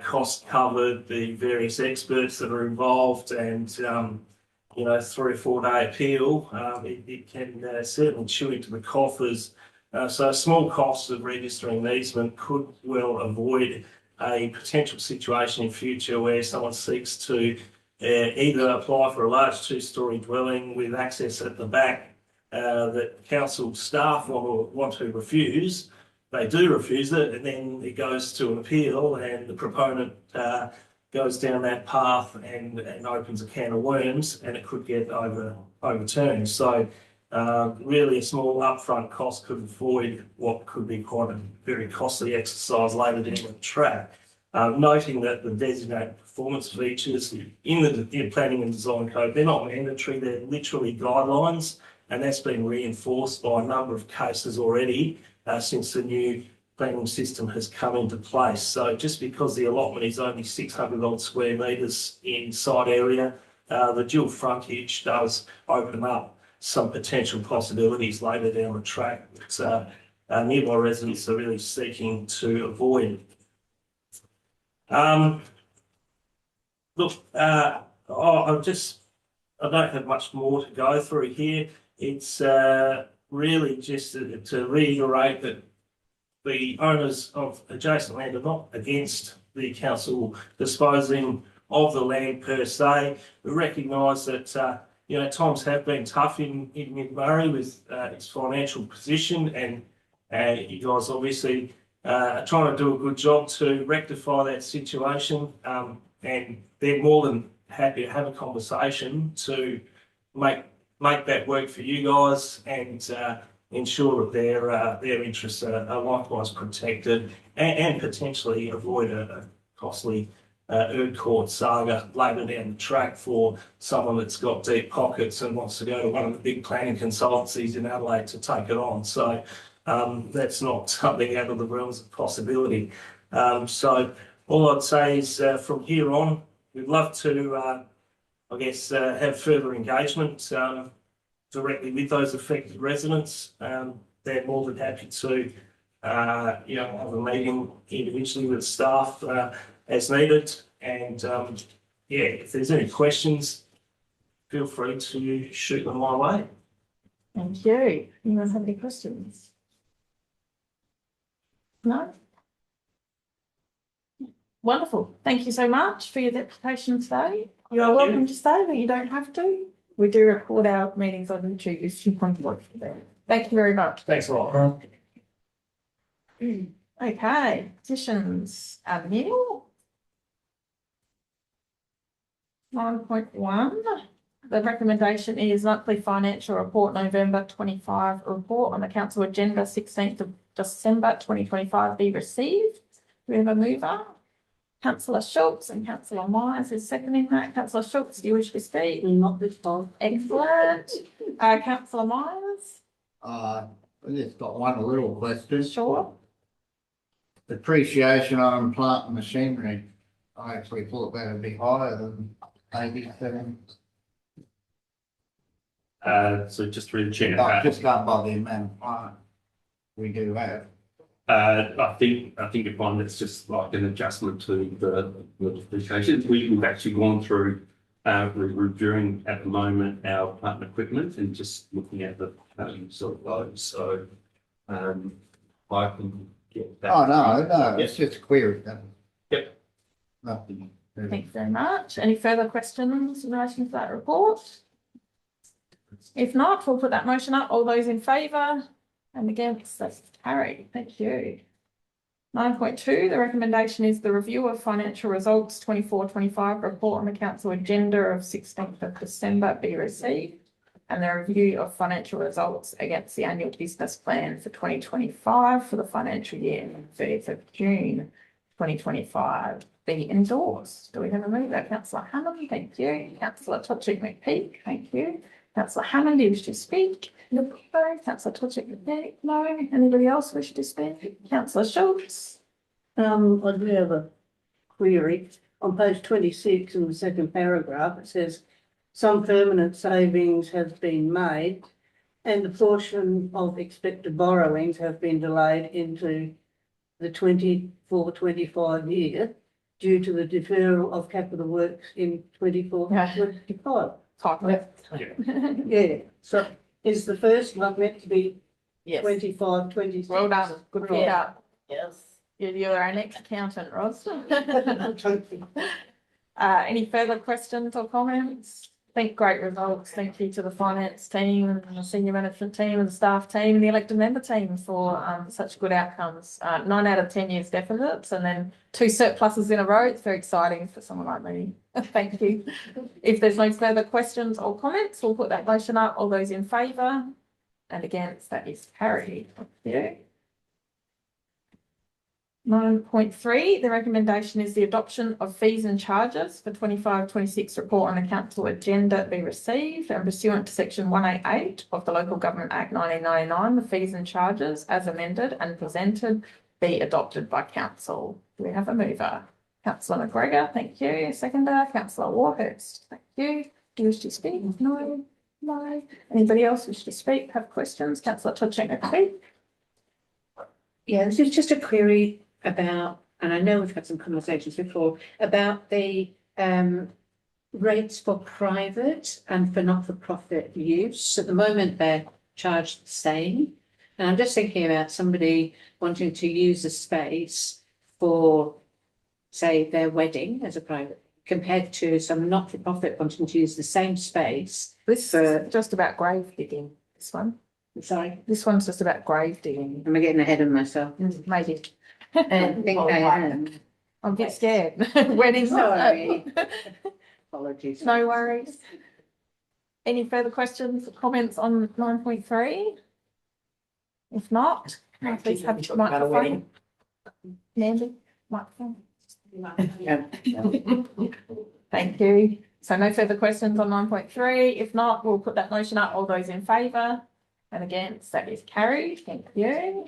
cost covered, the various experts that are involved, and 3 or 4 day appeal, it can certainly chew into the coffers. So small costs of registering an easement could well avoid a potential situation in future where someone seeks to either apply for a large 2-storey dwelling with access at the back that council staff want to refuse. They do refuse it, and then it goes to an appeal, and the proponent goes down that path and opens a can of worms, and it could get overturned. So really a small upfront cost could avoid what could be quite a very costly exercise later down the track. Noting that the designated performance features in the planning and design code, they're not mandatory, they're literally guidelines, and that's been reinforced by a number of cases already since the new planning system has come into place. So just because the allotment is only 600 odd square metres in site area, the dual frontage does open up some potential possibilities later down the track that nearby residents are really seeking to avoid. Look, I don't have much more to go through here. It's really just to reiterate that the owners of adjacent land are not against the council disposing of the land per se. We recognise that times have been tough in Mid-Murray with its financial position, and you guys obviously are trying to do a good job to rectify that situation, and they're more than happy to have a conversation to make that work for you guys and ensure that their interests are likewise protected and potentially avoid a costly Erd Court saga later down the track for someone that's got deep pockets and wants to go to one of the big planning consultancies in Adelaide to take it on. So that's not something out of the realms of possibility. So all I'd say is from here on, we'd love to, have further engagement directly with those affected residents. They're more than happy to, have a meeting individually with staff as needed. And if there's any questions, feel free to shoot them my way. Thank you. Anyone have any questions? No? Wonderful. Thank you so much for your deputation today. You are welcome to stay, but you don't have to. We do record our meetings on YouTube if you want to watch them. Thank you very much. Thanks a lot. Okay, petitions. Neil? 9.1. The recommendation is monthly financial report November 25 report on the council agenda 16th of December 2025 be received. Do we have a mover? Councillor Schultz and Councillor Myers is seconding that. Councillor Schultz, do you wish to speak? Not this time. Excellent. Councillor Myers? I just got one little question. Sure. Depreciation on plant and machinery. I actually thought that would be higher than 87. So just through the chair, Just going by the amount of plant we do have. I think you find it's just like an adjustment to the depreciation. We've actually gone through reviewing at the moment our plant and equipment and just looking at the sort of those. So I can get that. Oh, no, it's just a query. Yep. Nothing. Thanks very much. Any further questions in relation to that report? If not, we'll put that motion up. All those in favour and against, that's carried. Thank you. 9.2, the recommendation is the review of financial results 24-25 report on the council agenda of 16th of December be received, and the review of financial results against the annual business plan for 2025 for the financial year 30th of June 2025 be endorsed. Do we have a mover? Councillor Hammond, thank you. Councillor Tochick-McPeak, thank you. Councillor Hammond, do you wish to speak? No. Councillor Tochick-McPeak, no. Anybody else wish to speak? Councillor Schultz? I do have a query. On page 26 in the second paragraph, it says some permanent savings have been made and the portion of expected borrowings have been delayed into the 24-25 year. due to the deferral of capital works in 24, Yeah. 25. Type. Yeah, so is the first one meant to be Yes. 25, 26? Well done. Good Right. job. Yes. You're our next accountant, Ross. Any further questions or comments? I think great results. Thank you to the finance team and the senior management team and the staff team and the elected member team for such good outcomes. 9 out of 10 years deficits and then 2 surpluses in a row. It's very exciting for someone like me. Thank you. If there's no further questions or comments, we'll put that motion up. All those in favour and against, that is carried. Thank you. 9.3, the recommendation is the adoption of fees and charges for 25-26 report on the council agenda be received and pursuant to section 188 of the Local Government Act 1999, the fees and charges as amended and presented be adopted by council. Do we have a mover? Councillor McGregor, thank you. Seconder, Councillor Warhurst, thank you. Do you wish to speak? No. No. Anybody else wish to speak? Have questions? Councillor Tochenko. Yeah, this is just a query about, and I know we've had some conversations before, about the rates for private and for not-for-profit use. At the moment, they're charged the same. And I'm just thinking about somebody wanting to use a space for, say, their wedding as a private, compared to some not-for-profit wanting to use the same space. This is just about grave digging, this one. Sorry, This one's just about grave digging. am I getting ahead of myself? Maybe. I think I am. I'm a bit scared. Weddings. Sorry. Apologies. No worries. Any further questions or comments on 9.3? If not, can I please have the microphone? Mandy, microphone. Yeah. Thank you. So no further questions on 9.3. If not, we'll put that motion up. All those in favour and against, that is carried. Thank you.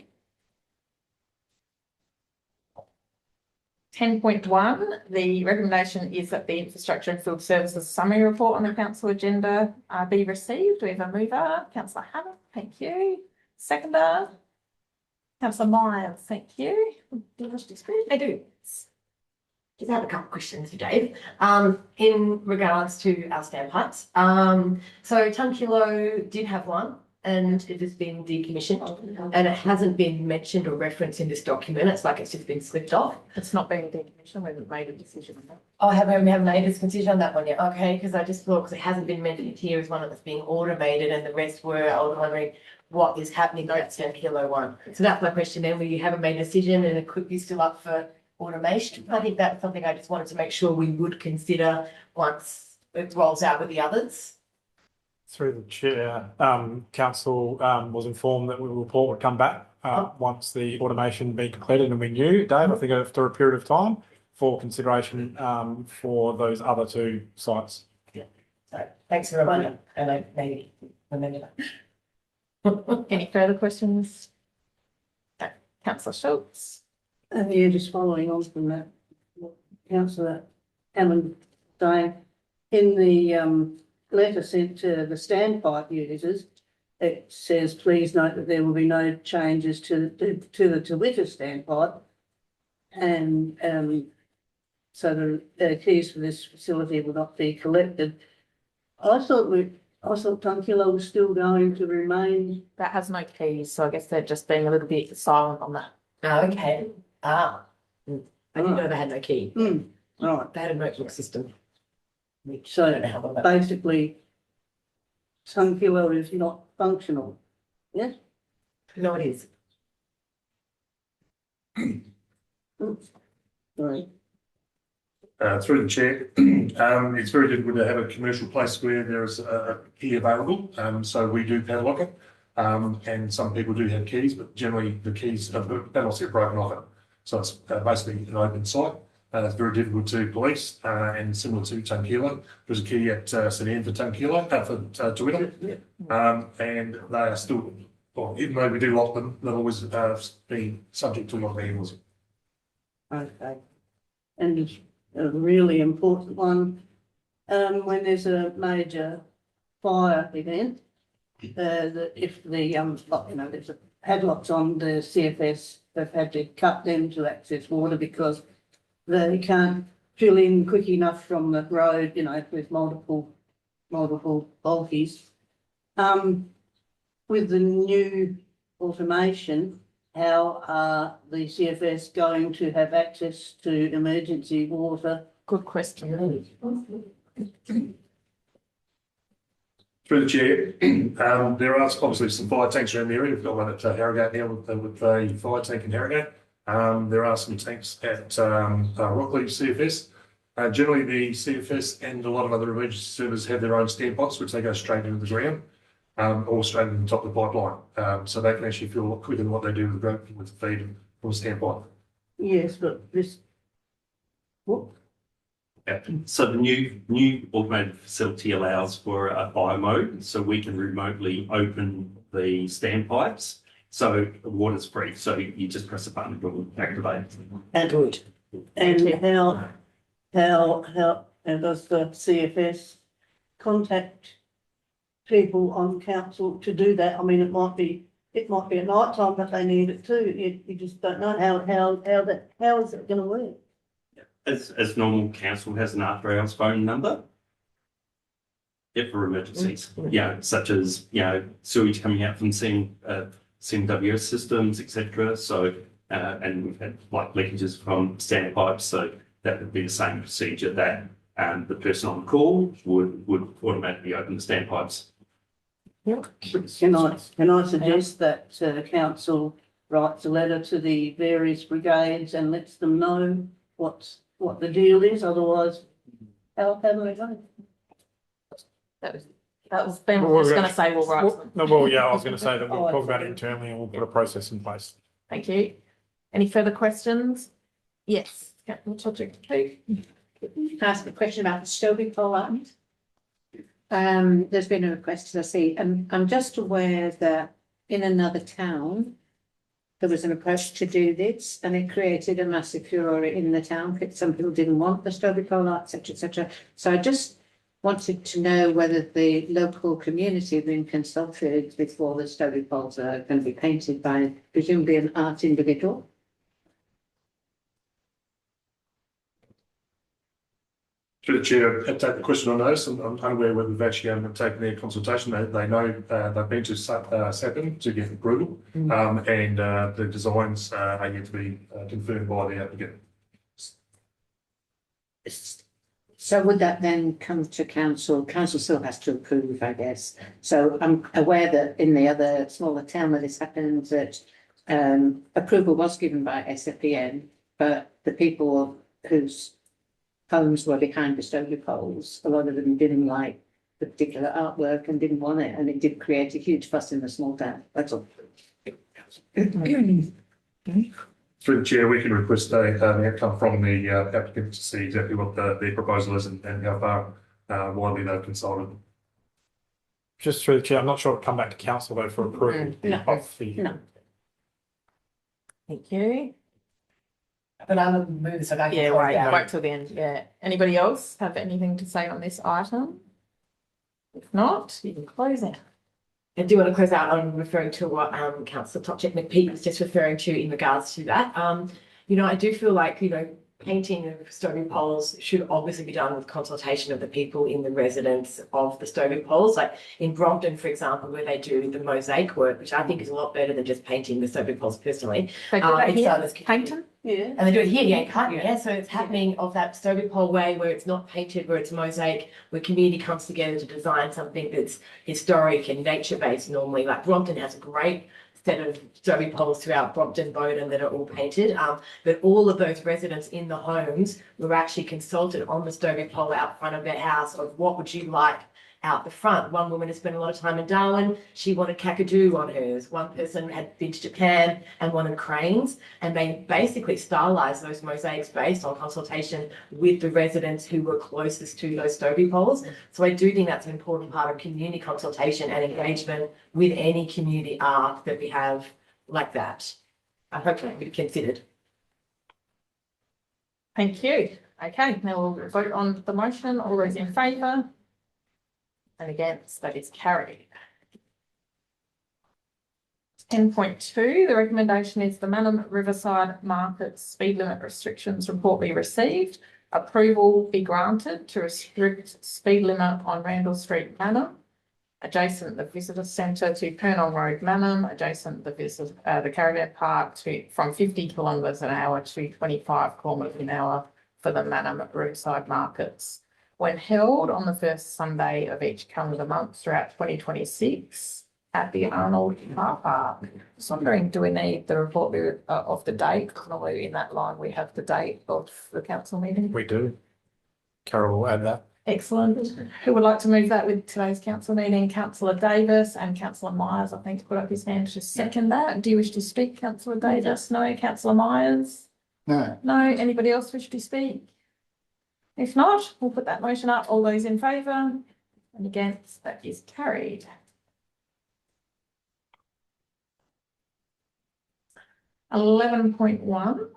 10.1, the recommendation is that the infrastructure and field services summary report on the council agenda be received. We have a mover, Councillor Hannah, thank you. Seconder, Councillor Myers, thank you. Do you wish to speak? I do. Just have a couple of questions for Dave. In regards to our standpipes. So Tunkillo did have one and it has been decommissioned and it hasn't been mentioned or referenced in this document. It's like it's just been slipped off. It's not being decommissioned, we haven't made a decision on that. Oh, we haven't made a decision on that one yet. Okay, because I just thought, because it hasn't been mentioned here as one that's being automated and the rest were, I was wondering what is happening with that Tunkillo one. So that's my question then, where you haven't made a decision and it could be still up for automation. I think that's something I just wanted to make sure we would consider once it rolls out with the others. Through the chair, council was informed that the report would come back once the automation be completed, and we knew, Dave, I think after a period of time for consideration for those other 2 sites. Yeah. So thanks for reminding, and I maybe remember that. Any further questions? Councillor Schultz. And yeah, just following on from that, what Councillor Hammond saying, in the letter sent to the standpipe users, it says, please note that there will be no changes to the Twitter standpipe. And so the keys for this facility will not be collected. I thought Tunkillo was still going to remain. That has no keys, so I guess they're just being a little bit silent on that. Oh, okay. I didn't know they had no key. Right. They had a notebook system. Which So I don't know how long that. basically, Tunkillo is not functional. Yes? No, it is. Sorry. Through the chair, it's very difficult to have a commercial place where there is a key available. So we do padlock it. And some people do have keys, but generally the keys, the padlocks get broken off it. So it's basically an open site. It's very difficult to police and similar to Tunkillo. There's a key at St Anne for Tunkillo, for Twitter. And they are still, well, even though we do lock them, they'll always be subject to lock handles. Okay. And a really important one, when there's a major fire event, that if the, there's padlocks on the CFS, they've had to cut them to access water because they can't fill in quick enough from the road, you know, with multiple bulkies. With the new automation, how are the CFS going to have access to emergency water? Good question. Through the chair, there are obviously some fire tanks around the area. We've got one at Harrogate now with a fire tank in Harrogate. There are some tanks at Rockley CFS. Generally, the CFS and a lot of other emergency services have their own standpipes, which they go straight into the ground, or straight into the top of the pipeline. So they can actually fill a lot quicker than what they do with the feed from a standpipe. Yes, but this. What? Yeah. So the new automated facility allows for a fire mode, so we can remotely open the standpipes. So the water's free. So you just press a button, it will activate. And good. And how does the CFS contact people on council to do that? I mean, it might be at night time that they need it too. You just don't know how is it going to work? As normal, council has an after hours phone number. Yeah, for emergencies, such as, sewage coming out from CMWS systems, etc. So, and we've had like leakages from standpipes. So that would be the same procedure that the person on call would automatically open the standpipes. Can I suggest that council writes a letter to the various brigades and lets them know what the deal is? Otherwise, how do they go? That was Ben was just going to say, well, right. No, well, yeah, I was going to say that we'll talk about it internally and we'll put a process in place. Thank you. Any further questions? Yes. Can I ask a question about the Stobie Pole? There's been a request, as I see, and I'm just aware that in another town, there was an approach to do this and it created a massive furore in the town. Some people didn't want the Stobie Pole, etc., etc. So I just wanted to know whether the local community have been consulted before the Stobie Poles are going to be painted by presumably an art individual. Through the chair, I take the question on notice. I'm unaware whether they've actually taken their consultation. They know they've been to SAPN to get approval, and the designs are yet to be confirmed by the applicant. So would that then come to council? Council still has to approve, I guess. So I'm aware that in the other smaller town where this happened, that approval was given by SAPN, but the people whose homes were behind the Stobie Poles, a lot of them didn't like the particular artwork and didn't want it, and it did create a huge fuss in the small town. That's all. Through the chair, we can request the outcome from the applicant to see exactly what the proposal is and how far widely they've consulted. Just through the chair, I'm not sure it'll come back to council though for approval. No. Thank you. But I'll move this. Wait till the end. Yeah. Anybody else have anything to say on this item? If not, you can close out. I do want to close out on referring to what Councillor Topchick McPeak was just referring to in regards to that. I do feel like, painting of Stobie Poles should obviously be done with consultation of the people in the residence of the Stobie Poles. Like in Brompton, for example, where they do the mosaic work, which I think is a lot better than just painting the Stobie Poles personally. They do that here, painting? Yeah. And they do it here, in Carlton, So it's happening of that Stobie Pole way where it's not painted, where it's mosaic, where community comes together to design something that's historic and nature-based normally. Like Brompton has a great set of Stobie Poles throughout Brompton, Bowden that are all painted. But all of those residents in the homes were actually consulted on the Stobie Pole out front of their house of what would you like out the front. One woman has spent a lot of time in Darwin. She wanted kakadu on hers. One person had been to Japan and wanted cranes. And they basically stylized those mosaics based on consultation with the residents who were closest to those Stobie Poles. So I do think that's an important part of community consultation and engagement with any community art that we have like that. I hope that will be considered. Thank you. Okay, now we'll vote on the motion. All those in favour? And against, that is carried. 10.2, the recommendation is the Manum Riverside Market speed limit restrictions report be received. Approval be granted to restrict speed limit on Randall Street, Manum, adjacent the visitor centre to Purnong Road, Manum, adjacent the caravan park from 50 kilometres an hour to 25 kilometres an hour for the Manum Riverside markets. When held on the first Sunday of each calendar month throughout 2026 at the Arnold Car Park. Just wondering, do we need the report of the date? Because normally in that line we have the date of the council meeting. We do. Carol will add that. Excellent. Who would like to move that with today's council meeting? Councillor Davis and Councillor Myers, I think, put up his hand to second that. Do you wish to speak, Councillor Davis? No. Councillor Myers? No. No. Anybody else wish to speak? If not, we'll put that motion up. All those in favour and against, that is carried. 11.1.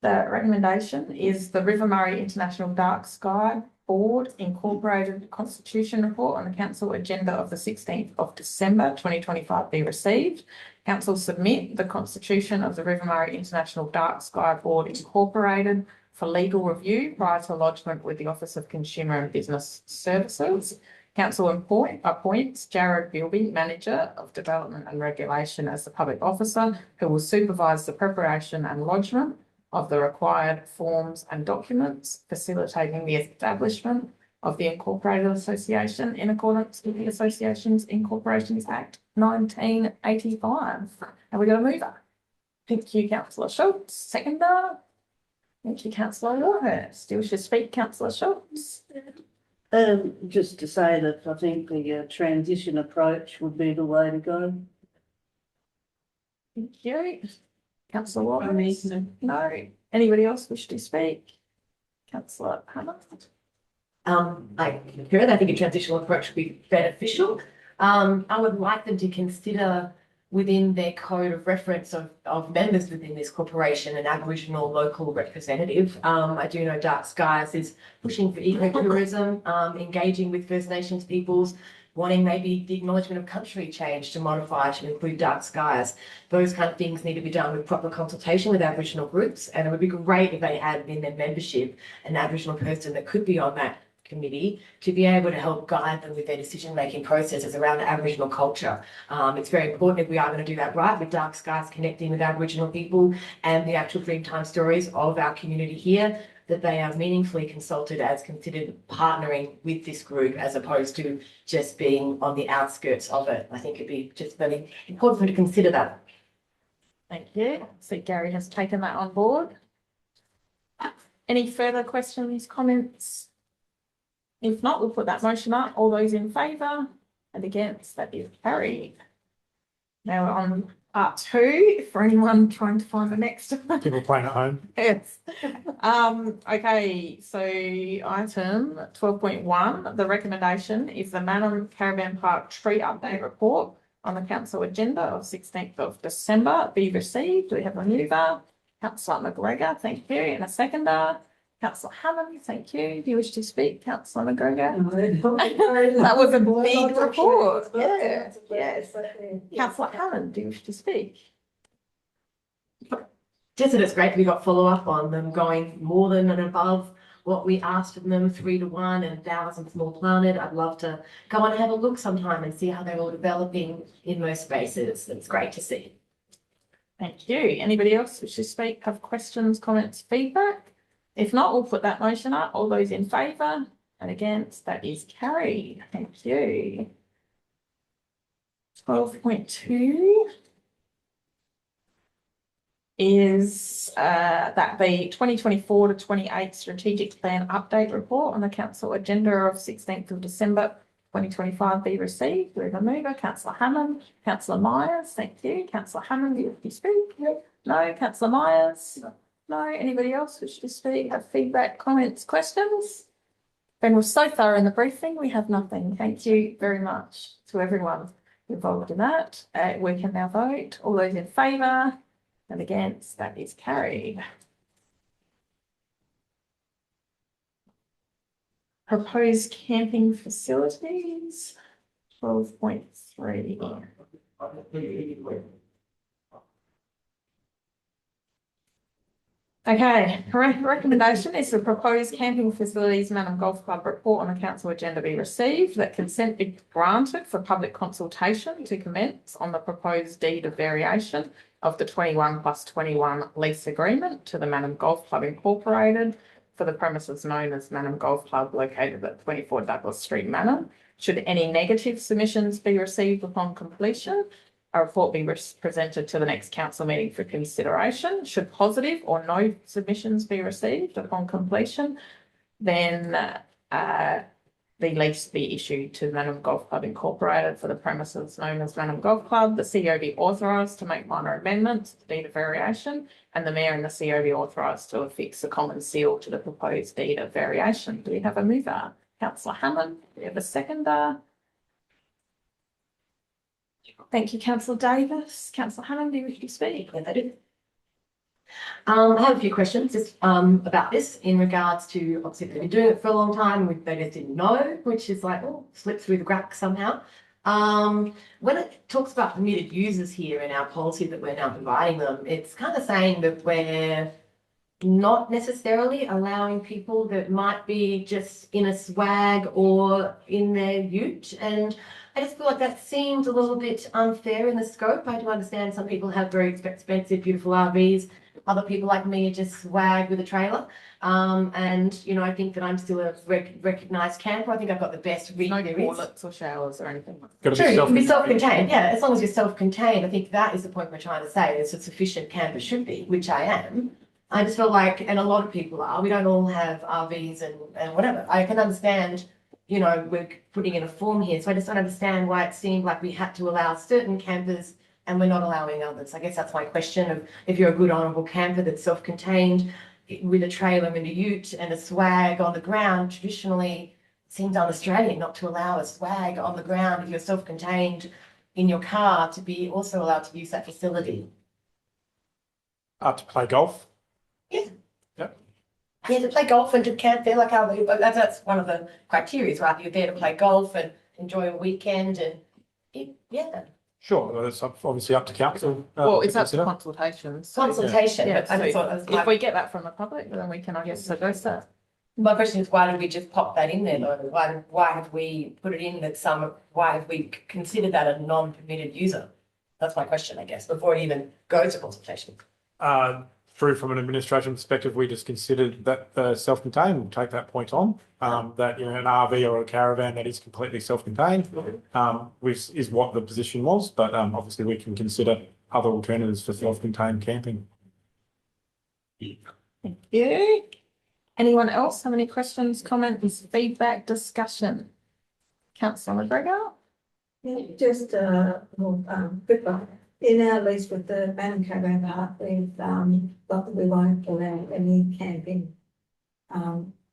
The recommendation is the River Murray International Dark Sky Board Incorporated Constitution Report on the Council agenda of the 16th of December 2025 be received. Council submit the Constitution of the River Murray International Dark Sky Board Incorporated for legal review prior to lodgement with the Office of Consumer and Business Services. Council appoints Jared Bilby, Manager of Development and Regulation, as the public officer who will supervise the preparation and lodgement of the required forms and documents, facilitating the establishment of the Incorporated Association in accordance with the Associations Incorporations Act 1985. Have we got a mover? Thank you, Councillor Schultz. Seconder. Thank you, Councillor Warhurst. Do you wish to speak, Councillor Schultz? Just to say that I think the transition approach would be the way to go. Thank you. Councillor Warhurst? No. Anybody else wish to speak? Councillor Hammond? I concur. I think a transitional approach would be beneficial. I would like them to consider within their code of reference of members within this corporation an Aboriginal local representative. I do know Dark Skies is pushing for ecotourism, engaging with First Nations peoples, wanting maybe the acknowledgement of country change to modify to include Dark Skies. Those kind of things need to be done with proper consultation with Aboriginal groups, and it would be great if they had in their membership an Aboriginal person that could be on that committee to be able to help guide them with their decision-making processes around Aboriginal culture. It's very important if we are going to do that right with Dark Skies connecting with Aboriginal people and the actual Dreamtime stories of our community here, that they are meaningfully consulted as considered partnering with this group as opposed to just being on the outskirts of it. I think it'd be just very important for them to consider that. Thank you. So Gary has taken that on board. Any further questions, comments? If not, we'll put that motion up. All those in favour and against, that is carried. Now we're on part 2 for anyone trying to find the next one. People playing at home. Yes. Okay, so item 12.1, the recommendation is the Manum Caravan Park Tree Update Report on the council agenda of 16th of December be received. We have a mover, Councillor McGregor, thank you, and a seconder. Councillor Hammond, thank you. Do you wish to speak, Councillor McGregor? That was a big report. Yeah, yes. Councillor Hammond, do you wish to speak? Just that it's great that we got follow-up on them going more than and above what we asked of them, 3 to 1 and thousands more planted. I'd love to go and have a look sometime and see how they're all developing in those spaces. It's great to see. Thank you. Anybody else wish to speak, have questions, comments, feedback? If not, we'll put that motion up. All those in favour and against, that is carried. Thank you. 12.2 is that the 2024 to 28 strategic plan update report on the council agenda of 16th of December 2025 be received. We have a mover, Councillor Hammond. Councillor Myers, thank you. Councillor Hammond, do you speak? No. Councillor Myers? No. Anybody else wish to speak, have feedback, comments, questions? Ben was so thorough in the briefing, we have nothing. Thank you very much to everyone involved in that. We can now vote. All those in favour and against, that is carried. Proposed camping facilities. 12.3. Okay, correct recommendation is the proposed camping facilities Manham Golf Club report on the council agenda be received, that consent be granted for public consultation to commence on the proposed deed of variation of the 21+21 lease agreement to the Manham Golf Club Incorporated for the premises known as Manham Golf Club located at 24 Douglas Street, Manham. Should any negative submissions be received upon completion, a report be presented to the next council meeting for consideration. Should positive or no submissions be received upon completion, then the lease be issued to Manham Golf Club Incorporated for the premises known as Manham Golf Club. The CEO be authorised to make minor amendments to the deed of variation, and the mayor and the CEO be authorised to affix a common seal to the proposed deed of variation. Do we have a mover? Councillor Hammond. Do we have a seconder? Thank you, Councillor Davis. Councillor Hammond, do you wish to speak? Yes, I do. I have a few questions just about this in regards to, obviously they've been doing it for a long time, they just didn't know, which is like, oh, slipped through the cracks somehow. When it talks about permitted users here in our policy that we're now providing them, it's kind of saying that we're not necessarily allowing people that might be just in a swag or in their ute, and I just feel like that seems a little bit unfair in the scope. I do understand some people have very expensive, beautiful RVs. Other people like me are just swag with a trailer. And, you know, I think that I'm still a recognised camper. I think I've got the best rig No there is. toilets or showers or anything. Gotta True, be you can be self-contained. self-contained, yeah, as long as you're self-contained. I think that is the point we're trying to say, is a sufficient camper should be, which I am. I just feel like, and a lot of people are, we don't all have RVs and whatever. I can understand, you know, we're putting in a form here, so I just don't understand why it seemed like we had to allow certain campers and we're not allowing others. I guess that's my question of, if you're a good honourable camper that's self-contained with a trailer and a ute and a swag on the ground, traditionally it seems un-Australian not to allow a swag on the ground if you're self-contained in your car to be also allowed to use that facility. To play golf. Yeah. Yep. Yeah, to play golf and to camp there, like how that's one of the criteria, right? You're there to play golf and enjoy a weekend and yeah. Sure, well, it's obviously up to council. Well, to it's up to consider. consultation. So, Consultation, yeah, but I just thought that was if we get that from the public, then we can, I guess, address that. my question is, why did we just pop that in there though? Why have we put it in that why have we considered that a non-permitted user? That's my question, I guess, before it even goes to consultation. Through from an administration perspective, we just considered that the self-contained, we'll take that point on, that, you know, an RV or a caravan that is completely self-contained, which is what the position was, but obviously we can consider other alternatives for self-contained camping. Thank you. Anyone else have any questions, comments, feedback, discussion? Councillor McGregor? Yeah, just quick one. In our lease with the Manham Caravan Park, we've got that we won't allow any camping,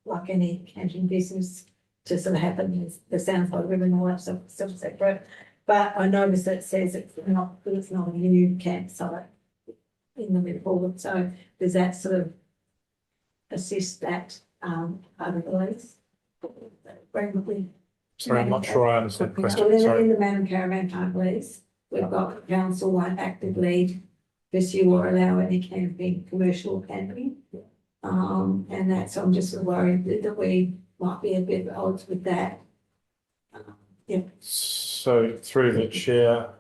like any camping business to sort of happen. The sounds like river and all that stuff, still separate. But I noticed that it says it's not a new campsite in the report. So does that sort of assist that part of the lease? Sorry, I'm not sure I understand the So question, in sorry. the Manham Caravan Park lease, we've got council won't actively pursue or allow any camping, commercial camping. And that's, I'm just worried that we might be a bit at odds with that. So through the chair,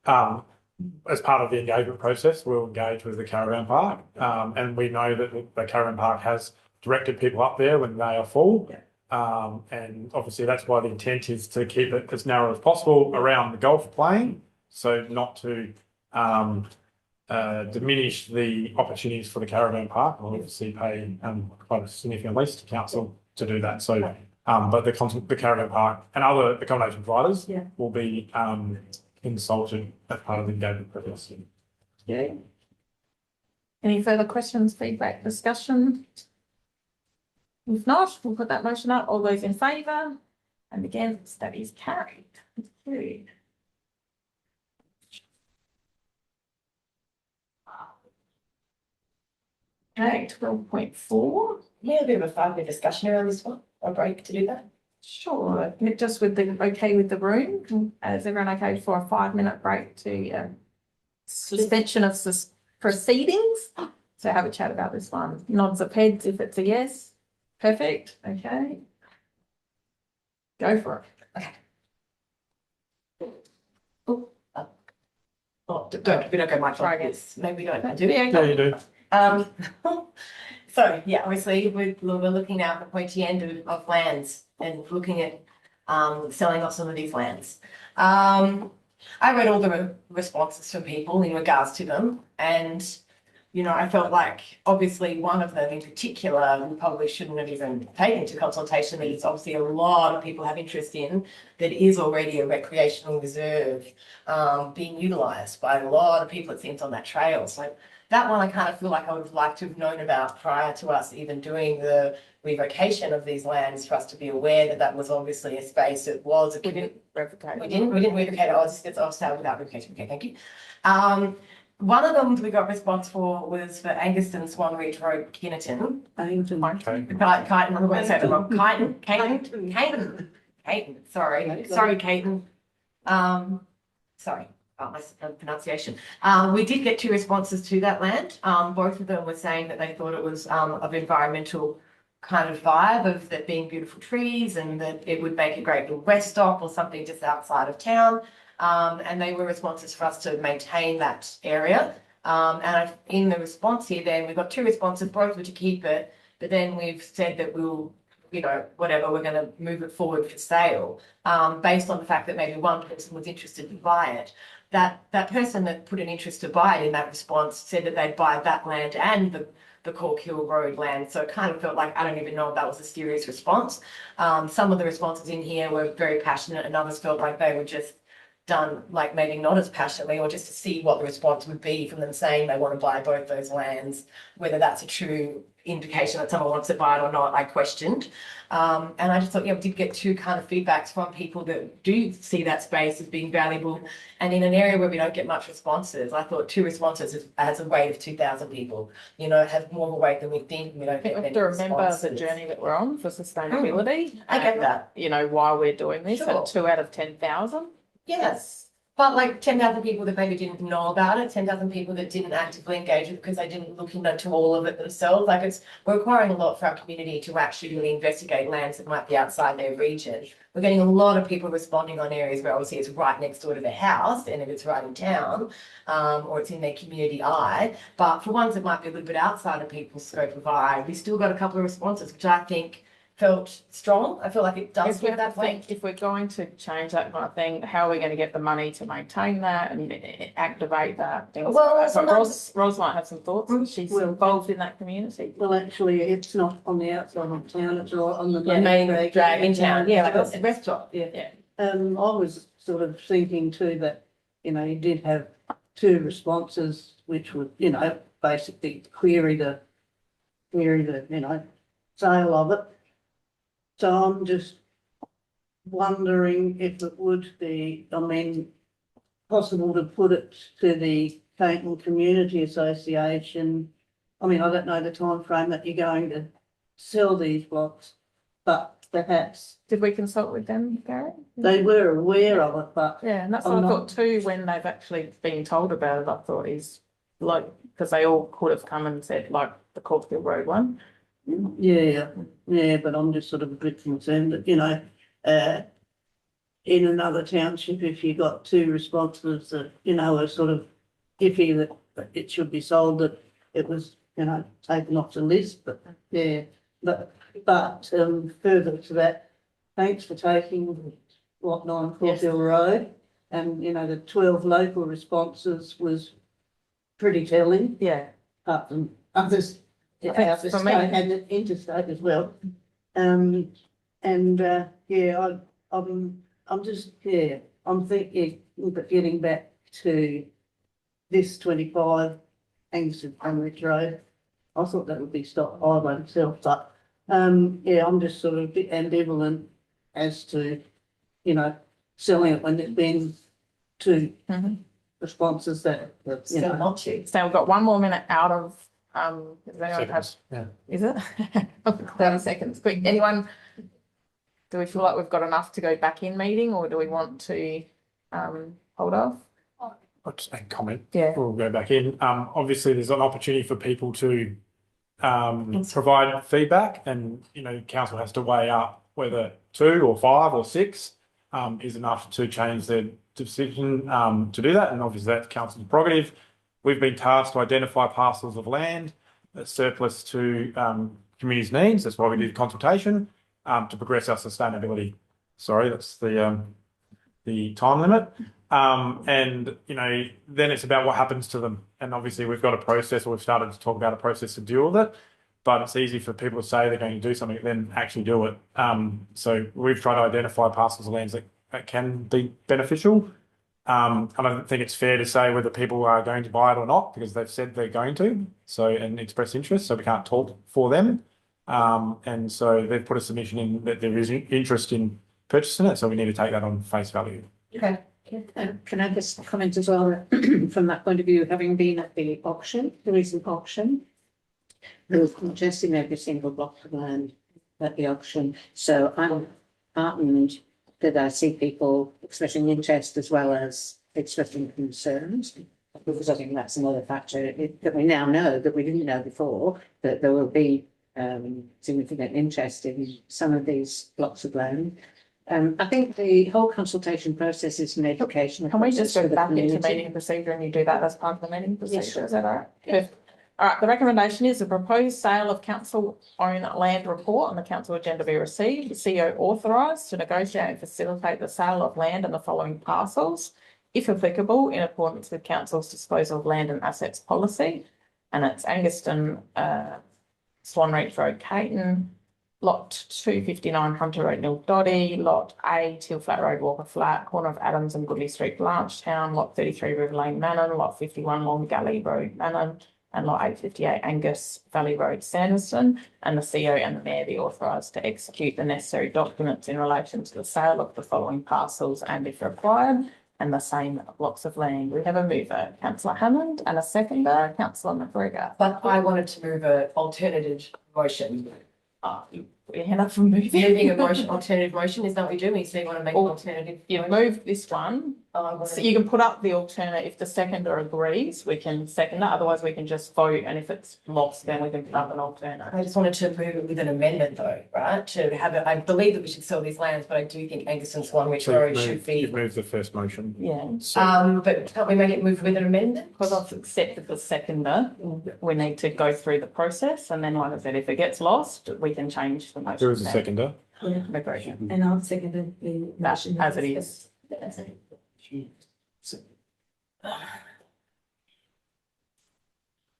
as part of the engagement process, we'll engage with the caravan park. And we know that the caravan park has directed people up there when they are full. And obviously that's why the intent is to keep it as narrow as possible around the golf playing. So not to diminish the opportunities for the caravan park. We'll obviously pay quite a significant lease to council to do that. So, but the caravan park and other accommodation providers will be consulted as part of the engagement process. Yeah. Any further questions, feedback, discussion? If not, we'll put that motion up. All those in favour and against, that is carried. Thank you. Okay, 12.4. We had a bit of a 5-minute discussion around this one, a break to do that. Sure, just with the, okay with the room, is everyone okay for a 5-minute break to suspension of proceedings? So have a chat about this one. Nods of heads if it's a yes. Perfect, okay. Go for it. Oh, we don't go much Try like again. this. No, we don't. Do we? Yeah, Yeah, you do. Um, so yeah, obviously we're looking now at the pointy end of lands and looking at selling off some of these lands. I read all the responses from people in regards to them, and you know, I felt like obviously one of them in particular we probably shouldn't have even taken to consultation, that it's obviously a lot of people have interest in, that is already a recreational reserve being utilised by a lot of people, it seems, on that trail. So that one I kind of feel like I would have liked to have known about prior to us even doing the revocation of these lands, for us to be aware that that was obviously a space that was. we didn't revocate. We didn't revocate it. I'll start without revocation. Okay, thank you. One of them we got response for was for Anguston Swan Ridge Road, Kinnerton. Okay. Kyneton, I'm going to say that wrong. Caton. Sorry, Caton. Sorry. My pronunciation. We did get 2 responses to that land. Both of them were saying that they thought it was of environmental kind of vibe of that being beautiful trees, and that it would make a great little rest stop or something just outside of town. And they were responses for us to maintain that area. In the response here, then we've got 2 responses, both were to keep it, but then we've said that we'll, you know, whatever, we're going to move it forward for sale, based on the fact that maybe one person was interested to buy it. That person that put an interest to buy it in that response said that they'd buy that land and the Cork Hill Road land. So it kind of felt like, I don't even know if that was a serious response. Some of the responses in here were very passionate, and others felt like they were just done, like maybe not as passionately, or just to see what the response would be from them saying they want to buy both those lands. Whether that's a true indication that someone wants to buy it or not, I questioned. And I just thought, yeah, we did get 2 kind of feedbacks from people that do see that space as being valuable. And in an area where we don't get much responses, I thought 2 responses has a weight of 2,000 people. You know, it has more of a weight than we think. We don't We get have many to remember the responses. journey that we're on for sustainability. I get and, that. You know, why we're doing this, Sure. and 2 out of 10,000. Yes. But like 10,000 people that maybe didn't know about it, 10,000 people that didn't actively engage with it because they didn't look into all of it themselves. Like we're requiring a lot for our community to actually really investigate lands that might be outside their region. We're getting a lot of people responding on areas where obviously it's right next door to their house, and if it's right in town, or it's in their community eye. But for ones that might be a little bit outside of people's scope of eye, we still got a couple of responses, which I think felt strong. I feel like it does feel that way. If we're going to change that kind of thing, how are we going to get the money to maintain that and activate that? Things Well, like that. But sometimes- Ros might have some thoughts. She's Well, involved in that community. Well, actually, it's not on the outside of town, it's all on the Main drag in town. Yeah, like So, a restaurant. Yeah. I was sort of thinking too that, you know, you did have 2 responses which would, you know, basically query the, you know, sale of it. So I'm just wondering if it would be, I mean, possible to put it to the Caton Community Association. I mean, I don't know the time frame that you're going to sell these blocks, but perhaps Did we consult with them, Gary? they were aware of it, but Yeah, and that's what I'm I not- thought too, when they've actually been told about it. I thought is like, because they all could have come and said, like the Corkville Road one. yeah, but I'm just sort of a bit concerned that, you know, in another township, if you got 2 responses that, you know, are sort of iffy that it should be sold, that it was, you know, taken off the list, but yeah. But further to that, thanks for taking Lot 9 Corkville Road, and, you know, the 12 local responses was pretty telling, Yeah. apart from others I think out the for state me- and the interstate as well. Yeah, I'm just, yeah, I'm thinking, but getting back to this 25 Angus Ridge Road, I thought that would be stopped by myself, but, yeah, I'm just sort of a bit ambivalent as to, you know, selling it when there's been 2 Mhm. responses that, you Still know. not to. So we've got 1 more minute out of, does anyone have, Seconds, yeah. is it? 30 seconds, quick. Anyone Do we feel like we've got enough to go back in meeting, or do we want to hold off? I'll just make a comment. Yeah. We'll go back in. Obviously, there's an opportunity for people to provide feedback, and council has to weigh up whether 2 or 5 or 6 is enough to change their decision to do that. And obviously, that's council's prerogative. We've been tasked to identify parcels of land that's surplus to community's needs. That's why we did consultation to progress our sustainability. Sorry, that's the time limit. And then it's about what happens to them. And obviously we've got a process, or we've started to talk about a process to deal with it, but it's easy for people to say they're going to do something, then actually do it. So we've tried to identify parcels of lands that can be beneficial. I don't think it's fair to say whether people are going to buy it or not, because they've said they're going to, and express interest, so we can't talk for them. And so they've put a submission in that there is interest in purchasing it, so we need to take that on face value. Okay. Can I just comment as well, that from that point of view, having been at the auction, the recent auction, there was interest in every single block of land at the auction. So I'm heartened that I see people expressing interest as well as expressing concerns, because I think that's another factor that we now know that we didn't know before, that there will be significant interest in some of these blocks of land. I think the whole consultation process is an educational. Can we just go process for the back into community. meeting procedure and you do that as part of the meeting procedure? Yes, sure. Is that all right? Perfect. All right, the recommendation is the proposed sale of council-owned land report on the council agenda be received. The CEO authorised to negotiate and facilitate the sale of land and the following parcels, if applicable, in accordance with council's disposal of land and assets policy. And it's Anguston, Swanreach Road, Caton, Lot 259 Hunter Road, Nildoddy, Lot A, Teal Flat Road, Walker Flat, corner of Adams and Goodley Street, Blanchetown, Lot 33 River Lane, Mannon, Lot 51 Long Gully Road, Mannon, and Lot 858 Angus Valley Road, Sanderson, and the CEO and the Mayor be authorised to execute the necessary documents in relation to the sale of the following parcels and, if required, and the same blocks of land. We have a mover, Councillor Hammond, and a seconder, Councillor McGregor. But I wanted to move an alternative motion. We hand up from moving. Moving a motion, alternative motion, is that what we do? So you want to make an alternative? You move this one. So you can put up the alternate. If the seconder agrees, we can second that. Otherwise, we can just vote. And if it's lost, then we can put up an alternate. I just wanted to move it with an amendment though, right? To have it, I believe that we should sell these lands, but I do think Angus and Swanreach Road should You've be. moved the first motion. Yeah. But can't we make it move with an amendment? Because I've accepted the seconder, we need to go through the process. And then, like I said, if it gets lost, we can change the motion. There is a seconder. Yeah, McGregor. and I've seconded the motion. As it is.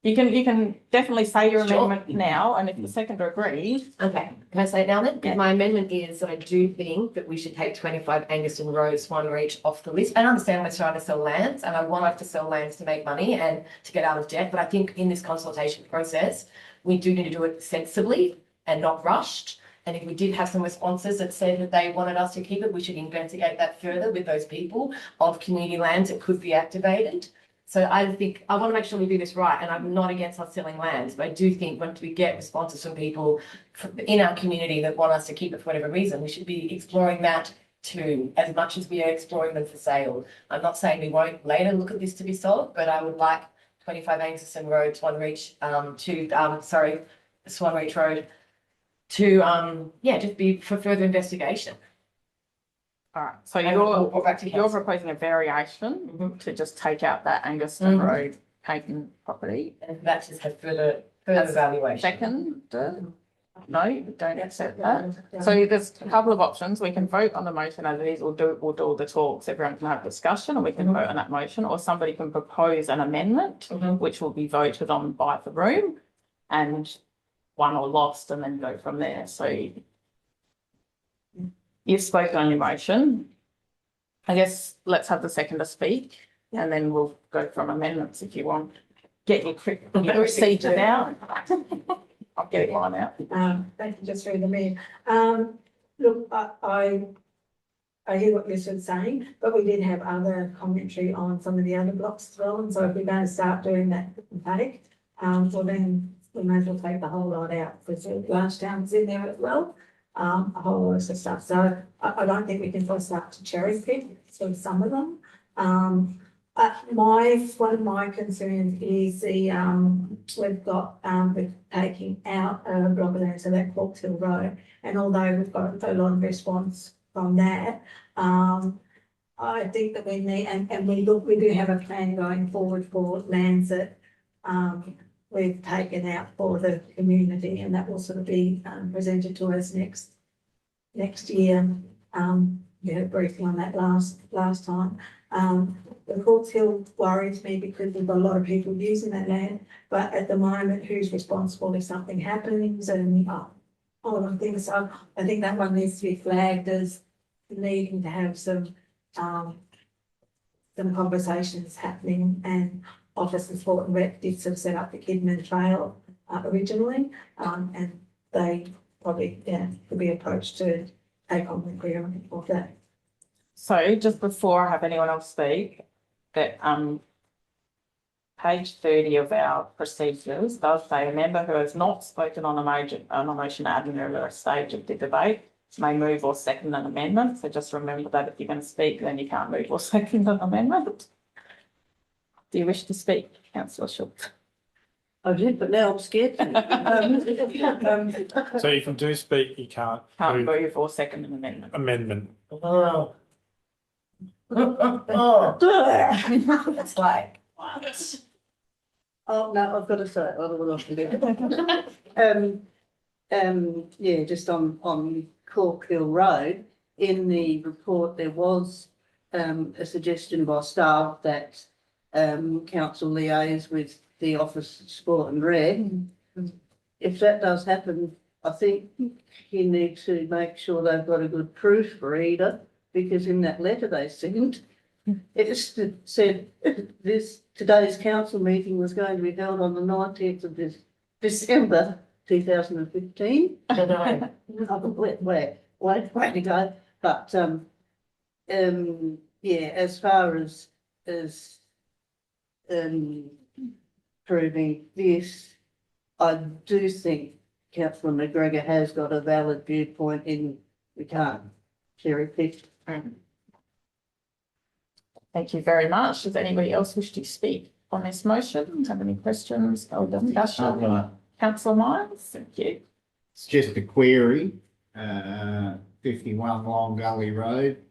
You can definitely say your Sure. amendment now, and if the seconder agrees, Okay, can I say it now then? Yeah. My amendment is that I do think that we should take 25 Anguston Road, Swanreach off the list. I understand we're trying to sell lands and I want us to sell lands to make money and to get out of debt, but I think in this consultation process, we do need to do it sensibly and not rushed. And if we did have some responses that said that they wanted us to keep it, we should investigate that further with those people of community lands that could be activated. So I think, I want to make sure we do this right, and I'm not against us selling lands, but I do think once we get responses from people in our community that want us to keep it for whatever reason, we should be exploring that too, as much as we are exploring them for sale. I'm not saying we won't later look at this to be sold, but I would like 25 Anguston Road, Swanreach, Swanreach Road to, just be for further investigation. all right. So And we'll back to you're council. proposing a variation to just take out that Anguston Road Payton property. And that just have further As evaluation. Second, no, don't accept that. So there's a couple of options. We can vote on the motion as it is, or we'll do all the talks. Everyone can have discussion, and we can vote on that motion, or somebody can propose an amendment, which will be voted on by the room, and won or lost, and then go from there. So you've spoken on your motion. I guess let's have the seconder speak, and then we'll go from amendments if you want. Get your procedure down. I'm getting mine out. Thank you, just through the mayor. Look, I hear what you're saying, but we did have other commentary on some of the other blocks as well, and so if we're going to start doing that panic, well then we may as well take the whole lot out, because Blanchetown's in there as well. a whole host of stuff. So I don't think we can just start to cherry pick sort of some of them. One of my concerns is we've got, we're taking out a block of land, so that Corks Hill Road. And although we've got a lot of response from that, I think that we need, and we do have a plan going forward for lands that, we've taken out for the community, and that will sort of be, presented to us next year. We had a briefing on that last time. The Corks Hill worries me because we've got a lot of people using that land, but at the moment, who's responsible if something happens and all of things. So I think that one needs to be flagged as needing to have some conversations happening, and Office of Sport and Rec did sort of set up the Kidman Trail originally, and they probably, could be approached to take on the clearing of that. So just before I have anyone else speak, that page 30 of our procedures does say a member who has not spoken on a motion at an earlier stage of the debate may move or second an amendment. So just remember that if you're going to speak, then you can't move or second an amendment. Do you wish to speak, Councillor Schultz? I did, but now I'm scared. So if you do speak, you can't Move or second an amendment. amendment. It's like, what? Oh, no, I've got to say it, otherwise I'm going yeah, just on Cork Hill Road, in the report, there was a suggestion by staff that council liaise with the Office of Sport and Rec. If that does happen, I think you need to make sure they've got a good proofreader, because in that letter they sent, it said today's council meeting was going to be held on the 19th of December 2015. Way to go. But yeah, as far as proving this, I do think Councillor McGregor has got a valid viewpoint in we can't cherry pick. thank you very much. Does anybody else wish to speak on this motion? Have any questions or discussion? Councillor Myers, thank you. It's just a query, 51 Long Gully Road.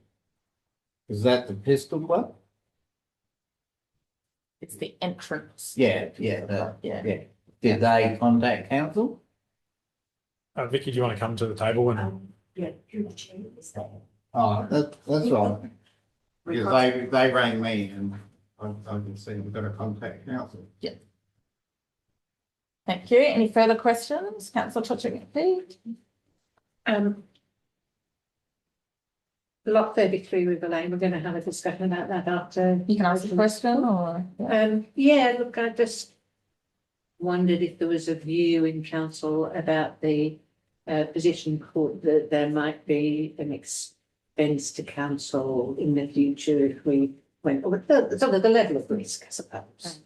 Is that the Pistol Club? It's the entrance. Yeah. Did they contact council? Vicky, do you want to come to the table and Yeah, who is that? Oh, that's right. Because they rang me and I can see we've got to contact council. Thank you. Any further questions? Councillor Tochek-McPhee? Lot 33 River Lane, we're going to have a discussion about that after. You can ask a question or? Yeah, look, I just wondered if there was a view in council about the position called that there might be an expense to council in the future if we went, sort of the level of risk, I suppose.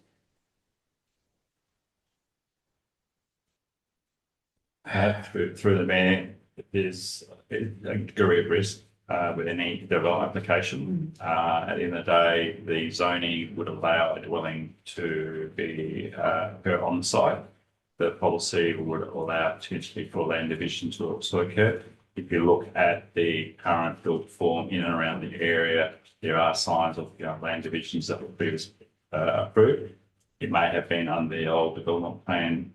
Through the mayor, there's a degree of risk with any development application. At the end of the day, the zoning would allow a dwelling to be on site. The policy would allow potentially for land division to also occur. If you look at the current built form in and around the area, there are signs of land divisions that were previously approved. It may have been under the old development plan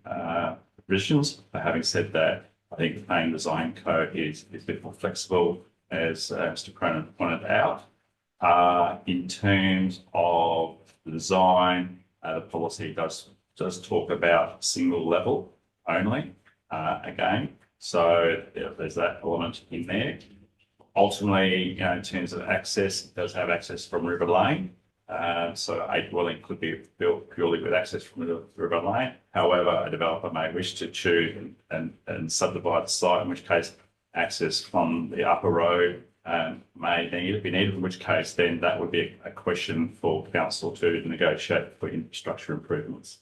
provisions. But having said that, I think the planning design code is a bit more flexible, as Mr. Cronin pointed out. In terms of the design, the policy does talk about single level only, again. So there's that element in there. Ultimately, in terms of access, it does have access from River Lane. So a dwelling could be built purely with access from the River Lane. However, a developer may wish to choose and subdivide the site, in which case access from the upper road may be needed, in which case then that would be a question for council to negotiate for infrastructure improvements.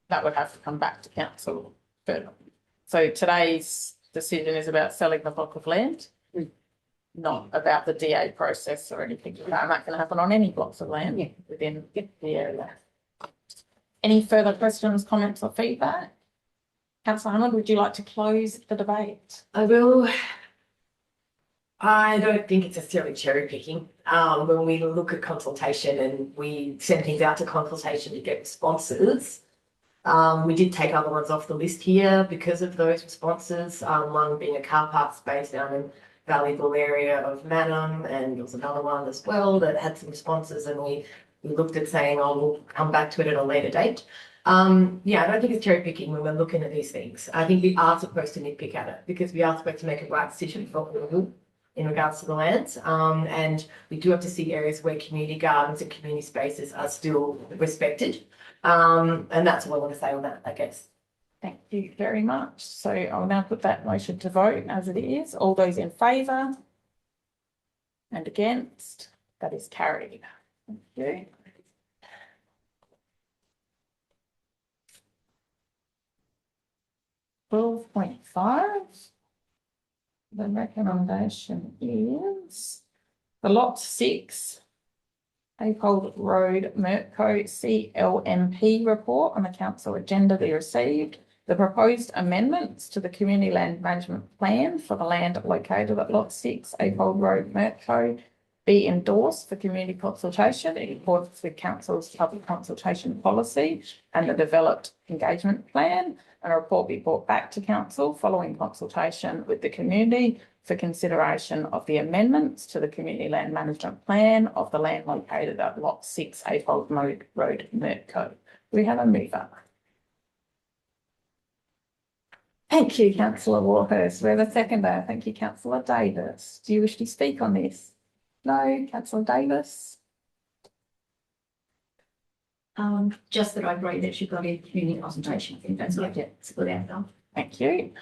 That would have to come back to council further. So today's decision is about selling the block of land, not about the DA process or anything like that. And that can happen on any blocks of land within the area. Any further questions, comments, or feedback? Councillor Hammond, would you like to close the debate? I will. I don't think it's necessarily cherry picking. When we look at consultation and we send things out to consultation to get responses, we did take other ones off the list here because of those responses. One being a car park space down in valuable area of Manham, and there was another one as well that had some responses, and we looked at saying, oh, we'll come back to it at a later date. Yeah, I don't think it's cherry picking when we're looking at these things. I think we are supposed to nitpick at it because we are supposed to make a right decision for all in regards to the lands. And we do have to see areas where community gardens and community spaces are still respected. And that's all I want to say on that, I guess. Thank you very much. So I'll now put that motion to vote as it is. All those in favour and against, that is carried. Thank you. .5. The recommendation is the lot 6, Apold Road, Merco CLMP report on the council agenda be received. The proposed amendments to the community land management plan for the land located at lot 6, Apold Road, Merco, be endorsed for community consultation in accordance with council's public consultation policy and the developed engagement plan. And a report be brought back to council following consultation with the community for consideration of the amendments to the community land management plan of the land located at lot 6, Apold Road, Merco. We have a mover. Thank you, Councillor Warhurst. We have a seconder. Thank you, Councillor Davis. Do you wish to speak on this? No, Councillor Davis. Just that I agree that you've got a community consultation. I think that's what it's a good outcome. Thank you.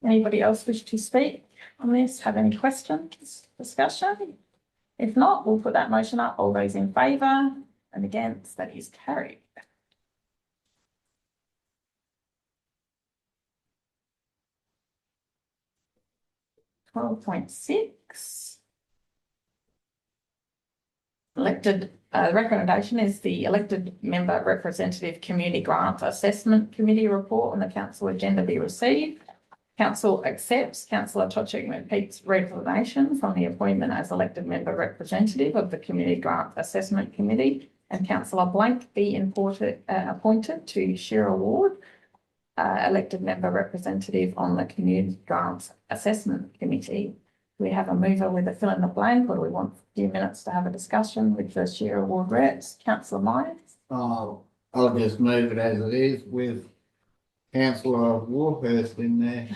Anybody else wish to speak on this? Have any questions, discussion? If not, we'll put that motion up. All those in favour and against, that is carried. .6. Elected recommendation is the elected member representative community grant assessment committee report on the council agenda be received. Council accepts Councillor Tochek McPeak's resignation from the appointment as elected member representative of the community grant assessment committee, and Councillor Blank be appointed to Shira Ward, elected member representative on the community grants assessment committee. We have a mover with a fill in the blank, or do we want a few minutes to have a discussion with the Shira Ward reps? Councillor Myers. I'll just move it as it is with Councillor Warhurst in there.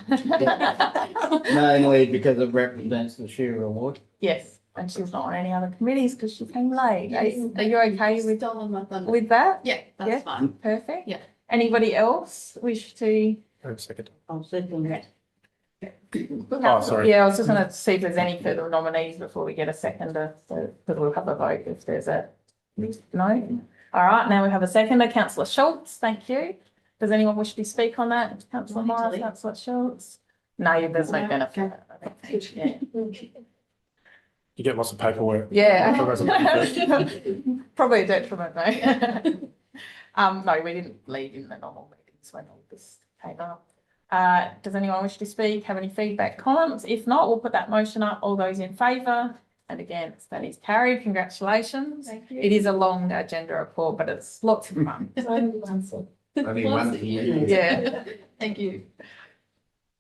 Mainly because it represents the Shira Ward. Yes, and she's not on any other committees because she came late. Yes. Are you okay with that? Yeah, that's fine. Perfect. Yeah. Anybody else wish to? Second. I'll second that. Oh, sorry. Yeah, I was just going to see if there's any further nominees before we get a seconder, so because we'll have a vote if there's a no. All right, now we have a seconder, Councillor Schultz. Thank you. Does anyone wish to speak on that? Councillor Myers, Councillor Schultz. No, there's no benefit. Yeah. You get lots of paperwork. Yeah. Probably a detriment, though. No, we didn't leave in the normal meetings when all this came up. Does anyone wish to speak? Have any feedback, comments? If not, we'll put that motion up. All those in favour and against, that is carried. Congratulations. Thank you. It is a long agenda report, but it's lots of fun. Only one for you. Yeah. Thank you.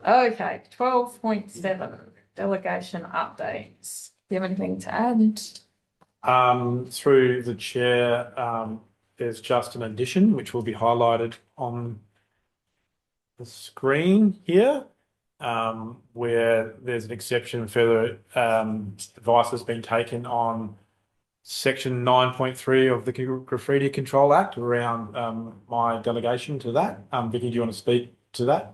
Okay, 12.7, delegation updates. Do you have anything to add? Through the chair, there's just an addition which will be highlighted on the screen here, where there's an exception. Further advice has been taken on section 9.3 of the Graffiti Control Act around my delegation to that. Vicky, do you want to speak to that?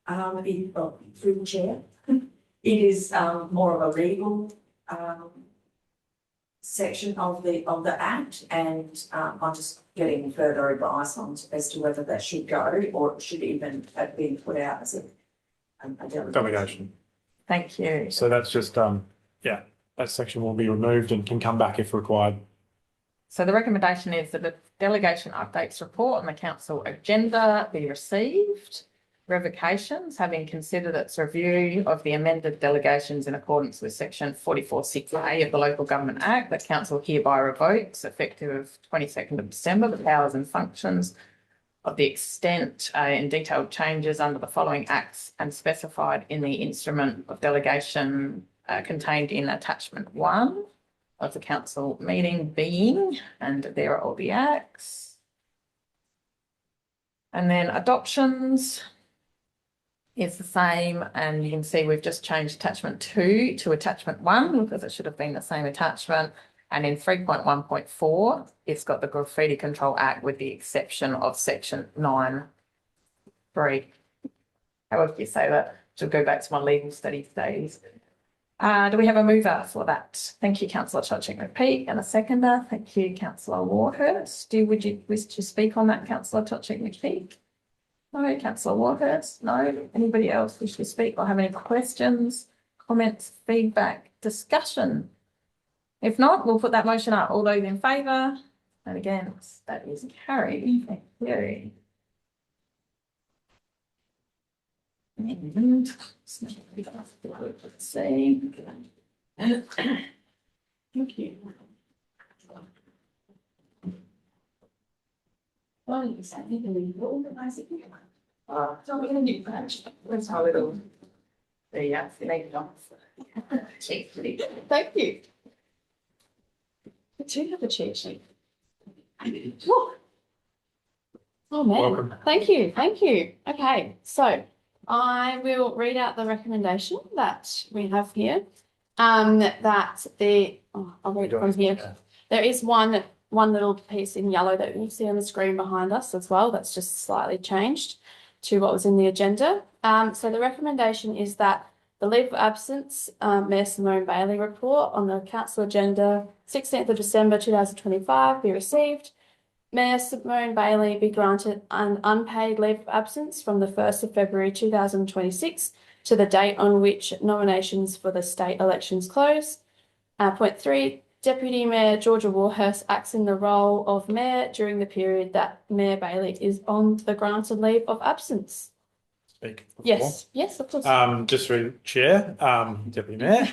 Through the chair, it is more of a legal section of the act, and I'm just getting further advice on as to whether that should go or it should even have been put out as a delegation. delegation. Thank you. So that's just, yeah, that section will be removed and can come back if required. So the recommendation is that the delegation updates report on the council agenda be received. Revocations, having considered its review of the amended delegations in accordance with section 44(6)A of the Local Government Act, the council hereby revokes, effective of 22nd of December, the powers and functions of the extent and detailed changes under the following acts and specified in the instrument of delegation contained in attachment 1 of the council meeting being, and there are all the acts. And then adoptions is the same, and you can see we've just changed attachment 2 to attachment 1 because it should have been the same attachment. And in 3.1.4, it's got the Graffiti Control Act with the exception of section 9(3). However you say that, to go back to my legal studies days. Do we have a mover for that? Thank you, Councillor Tochik-McPeak, and a seconder. Thank you, Councillor Warhurst. Would you wish to speak on that, Councillor Tochik-McPeak? No, Councillor Warhurst? No. Anybody else wish to speak or have any questions, comments, feedback, discussion? If not, we'll put that motion up. All those in favour? And again, that is carried. Thank you. And let's see. Thank you. Well, is that legally organising? So we're going to do that. Let's have a little. There you go. Thank you. I do have a cheat sheet. Oh man, Welcome. thank you. Okay, so I will read out the recommendation that we have here. I'll read it from here. There is one little piece in yellow that you see on the screen behind us as well. That's just slightly changed to what was in the agenda. So the recommendation is that the leave of absence, Mayor Simone Bailey report on the council agenda 16th of December 2025 be received. Mayor Simone Bailey be granted an unpaid leave of absence from the 1st of February 2026 to the date on which nominations for the state elections close. Point 3, Deputy Mayor Georgia Warhurst acts in the role of Mayor during the period that Mayor Bailey is on the granted leave of absence. Speak. Yes, of course. Just through Chair, Deputy Mayor.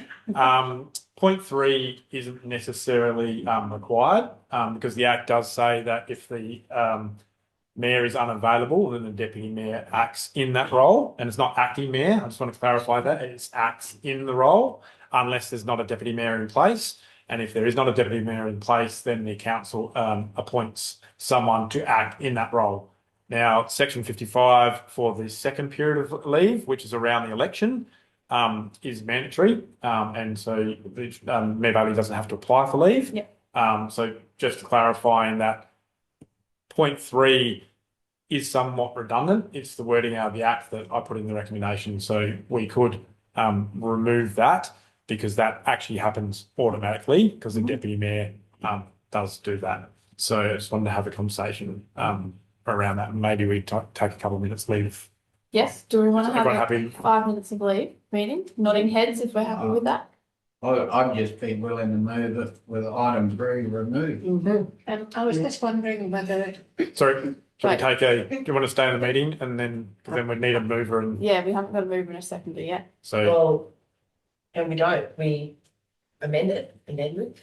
Point 3 isn't necessarily required because the Act does say that if the Mayor is unavailable, then the Deputy Mayor acts in that role, and it's not acting Mayor. I just want to clarify that it's acts in the role unless there's not a Deputy Mayor in place. And if there is not a Deputy Mayor in place, then the council appoints someone to act in that role. Now, Section 55 for the second period of leave, which is around the election, is mandatory, and so Mayor Bailey doesn't have to apply for leave. Yep. So just clarifying that point 3 is somewhat redundant. It's the wording out of the Act that I put in the recommendation, so we could remove that because that actually happens automatically because the Deputy Mayor does do that. So I just wanted to have a conversation around that. Maybe we take a couple of minutes leave. Yes, do we want to have Everyone a happy? 5 minutes of leave meeting? Nodding heads if we're happy with that. I'd just be willing to move it with item 3 removed. I was just wondering whether. Sorry, do Right. you want to stay in the meeting and then we'd need a mover and Yeah, we haven't got a mover and a seconder yet. so Well, and we amend it.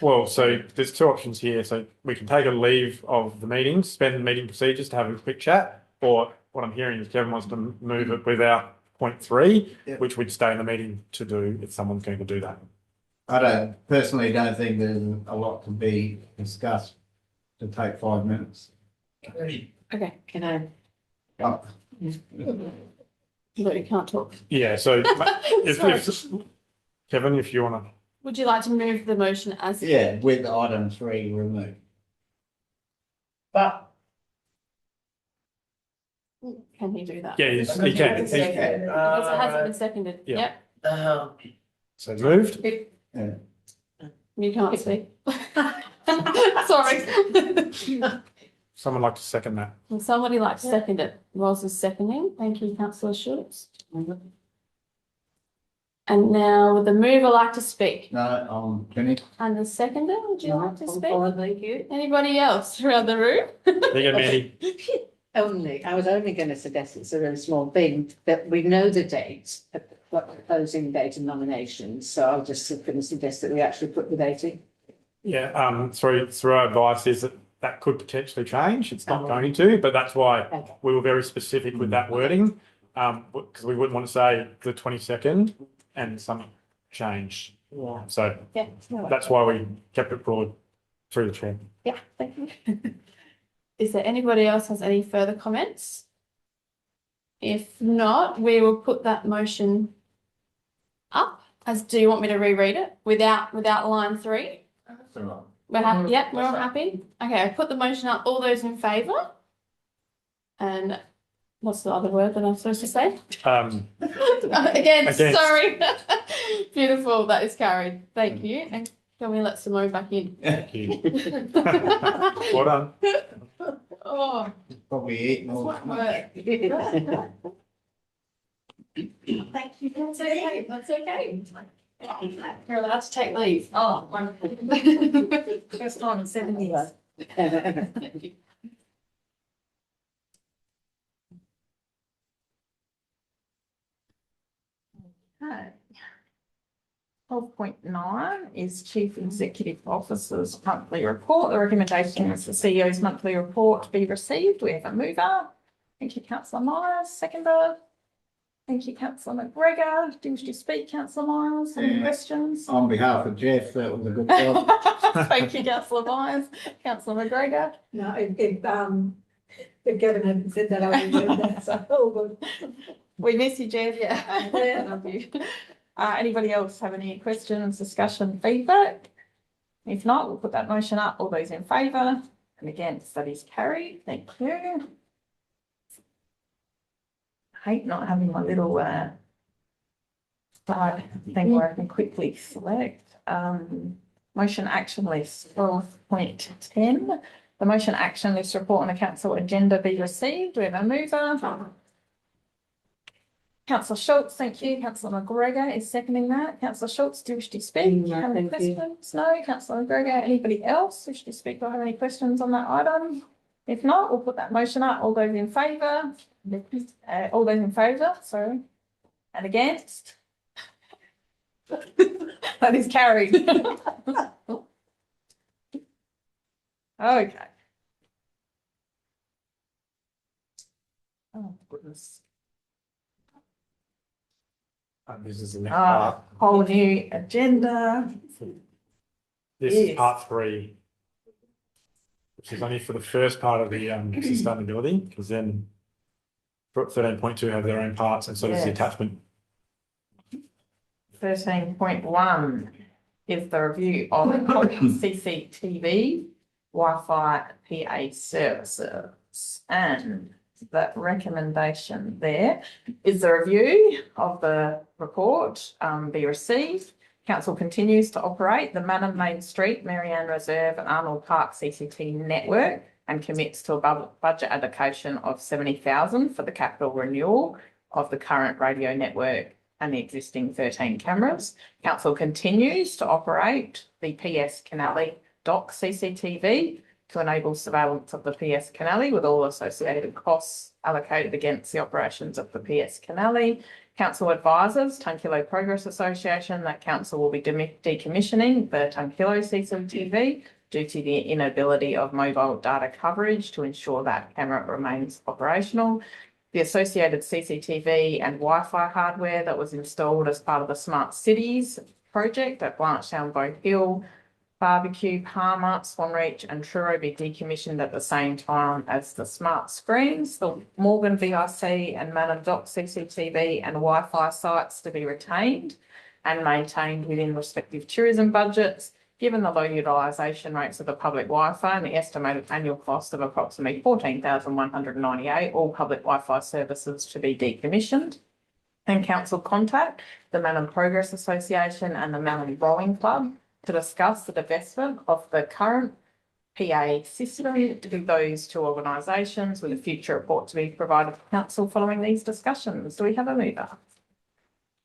well, so there's two options here. So we can take a leave of the meeting, suspend the meeting procedures to have a quick chat, or what I'm hearing is Kevin wants to move it without point 3, Yep. which we'd stay in the meeting to do if someone's going to do that. I personally don't think there's a lot to be discussed to take 5 minutes. Okay, can I? Oh, Look, you can't talk. Yeah, so Sorry. if Kevin, if you want to. Would you like to move the motion as? yeah, with item 3 removed. But Can he do that? Yeah, he can. Because it hasn't been seconded. Yeah. Yep, So moved. Yeah. you can't speak. Sorry. Someone like to second that. Would somebody like to second it? Ros is seconding. Thank you, councillor Schultz. And now would the mover like to speak? No, I'm finished. And the seconder, would you like to I'm speak? fine, thank you. Anybody else around the room? There you go, Mandy. I was only going to suggest it's a very small thing, that we know the date, what the closing date and nominations, so I was just going to suggest that we actually put the date in. Yeah, through our advice is that could potentially change. It's not going to, but that's why Okay. we were very specific with that wording. Because we wouldn't want to say the 22nd and something changed. Yeah. So Yeah. that's why we kept it broad through the chair. Yeah, thank you. Is there anybody else has any further comments? If not, we will put that motion up. Do you want me to reread it without line 3? That's all right. We're happy. Yep, we're all happy. Okay, I put the motion up. All those in favour? And what's the other word that I'm supposed to say? Against. Against. Sorry. Beautiful. That is carried. Thank you. And can we let Simone back in? Thank you. Well done. Oh, Probably eating all what that. work. Thank you. That's okay. That's okay. You're allowed to take leave. Oh, wonderful. First time in 7 years. Okay. 12.9 is Chief Executive Officer's monthly report. The recommendation is the CEO's monthly report be received. We have a mover. Thank you, Councillor Myers. Seconder. Thank you, Councillor McGregor. Do you wish to speak, Councillor Myers? Any questions? On behalf of Jeff, that was a good job. Thank you, Councillor Myers. Councillor McGregor. No, if Gavin hadn't said that, I would have heard that, so all good. We miss you, Jeff. Yeah. Love you. Anybody else have any questions, discussion, feedback? If not, we'll put that motion up. All those in favour and against, that is carried. Thank you. I hate not having my little slide thing where I can quickly select. Motion action list 12.10. The motion action list report on the council agenda be received. We have a mover. Councillor Schultz, thank you. Councillor McGregor is seconding that. Councillor Schultz, do you wish to speak? No, Have any thank you. questions? No. Councillor McGregor, anybody else wish to speak or have any questions on that item? If not, we'll put that motion up. All those in favour? All those in favour, sorry. And against? That is carried. Okay. Oh, goodness. This is the next part. Whole new agenda. This is Yes. part 3, which is only for the first part of the sustainability, because then 13.2 have their own parts, and so does the Yes. attachment. 13.1 is the review of CCTV Wi-Fi PA services, and the recommendation there is the review of the report be received. Council continues to operate the Manham Main Street, Marianne Reserve and Arnold Park CCT network and commits to a budget allocation of 70,000 for the capital renewal of the current radio network and the existing 13 cameras. Council continues to operate the PS Canally dock CCTV to enable surveillance of the PS Canally with all associated costs allocated against the operations of the PS Canally. Council advises Tunkillo Progress Association that council will be decommissioning the Tunkillo CCTV due to the inability of mobile data coverage to ensure that camera remains operational. The associated CCTV and Wi-Fi hardware that was installed as part of the Smart Cities project at Blanchtown, Bow Hill, Barbecue, Palmer, Swanreach and Truro be decommissioned at the same time as the smart screens. The Morgan VIC and Manham Dock CCTV and Wi-Fi sites to be retained and maintained within respective tourism budgets. Given the low utilisation rates of the public Wi-Fi and the estimated annual cost of approximately 14,198, all public Wi-Fi services to be decommissioned. And council contact the Manham Progress Association and the Manham Rowing Club to discuss the divestment of the current PA system to those two organisations, with a future report to be provided to council following these discussions. Do we have a mover?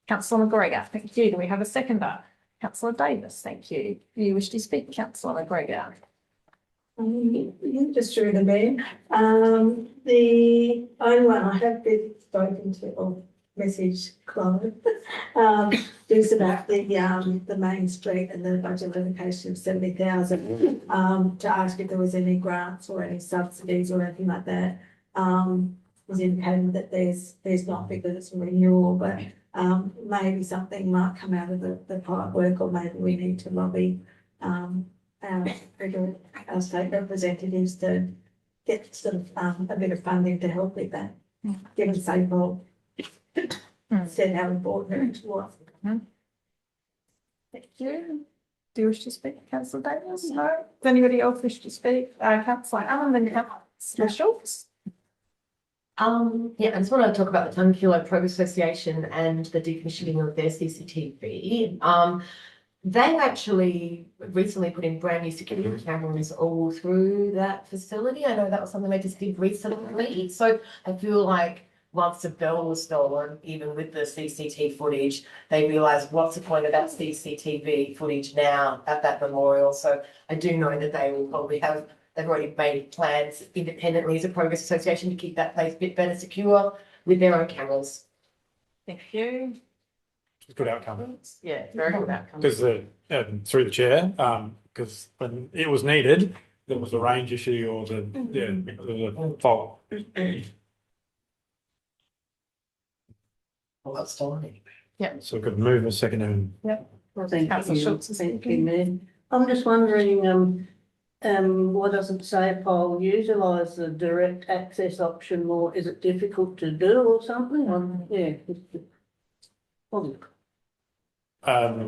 Councillor McGregor, thank you. Do we have a seconder? Councillor Davis, thank you. Do you wish to speak, Councillor McGregor? Just through the mayor. The only one I have been spoken to or messaged Clive is about the main street and the budget allocation of 70,000 to ask if there was any grants or any subsidies or anything like that. Was indicating that there's not because it's a renewal, but maybe something might come out of the pipe work, or maybe we need to lobby our state representatives to get sort of a bit of funding to help with that, given St Paul said how important it was. Thank you. Do you wish to speak, Councillor Davis? No? Does anybody else wish to speak? Councillor Allen, then Councillor Schultz. Yeah, I just want to talk about the Tunguilo Pro Association and the decommissioning of their CCTV. They've actually recently put in brand new security cameras all through that facility. I know that was something they just did recently. So I feel like once the bell was stolen, even with the CCTV footage, they realised what's the point of that CCTV footage now at that memorial. So I do know that they will probably have, they've already made plans independently as a Progress Association to keep that place a bit better secure with their own cameras. Thank you. Good outcome. Yeah, very good outcome. Because through the chair, because when it was needed, there was a range issue or there was a fault. Well, that's fine. Yeah. So we could move a second and Well, thank Councillor you. Schultz is Thank you, Mayor. I'm just wondering, why doesn't SAPOL utilise the direct access option more? Is it difficult to do or something? Yeah.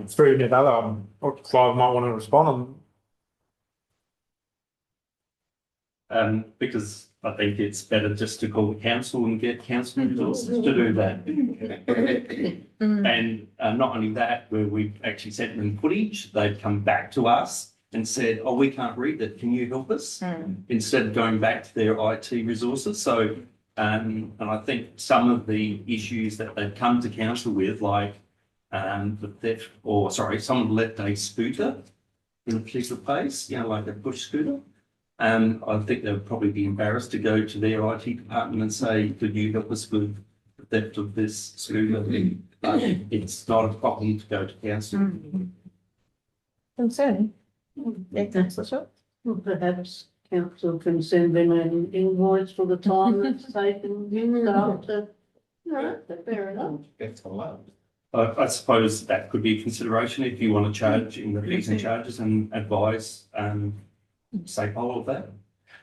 through Nevada, or Clive might want to respond on. Because I think it's better just to call the council and get council resources to do that. And not only that, where we've actually sent them footage, they've come back to us and said, oh, we can't read that, can you help us? Instead of going back to their IT resources. So, and I think some of the issues that they've come to council with, like the theft, or sorry, someone left a scooter in a particular place, you know, like a bush scooter. I think they would probably be embarrassed to go to their IT department and say, could you help us with the theft of this scooter? But it's not a problem to go to council. Concern. Yeah, Councillor Schultz. Well, perhaps council can send them an invoice for the time it's taken after. No, fair enough. That's allowed. I suppose that could be a consideration if you want to charge in the fees and charges and advise, say all of that.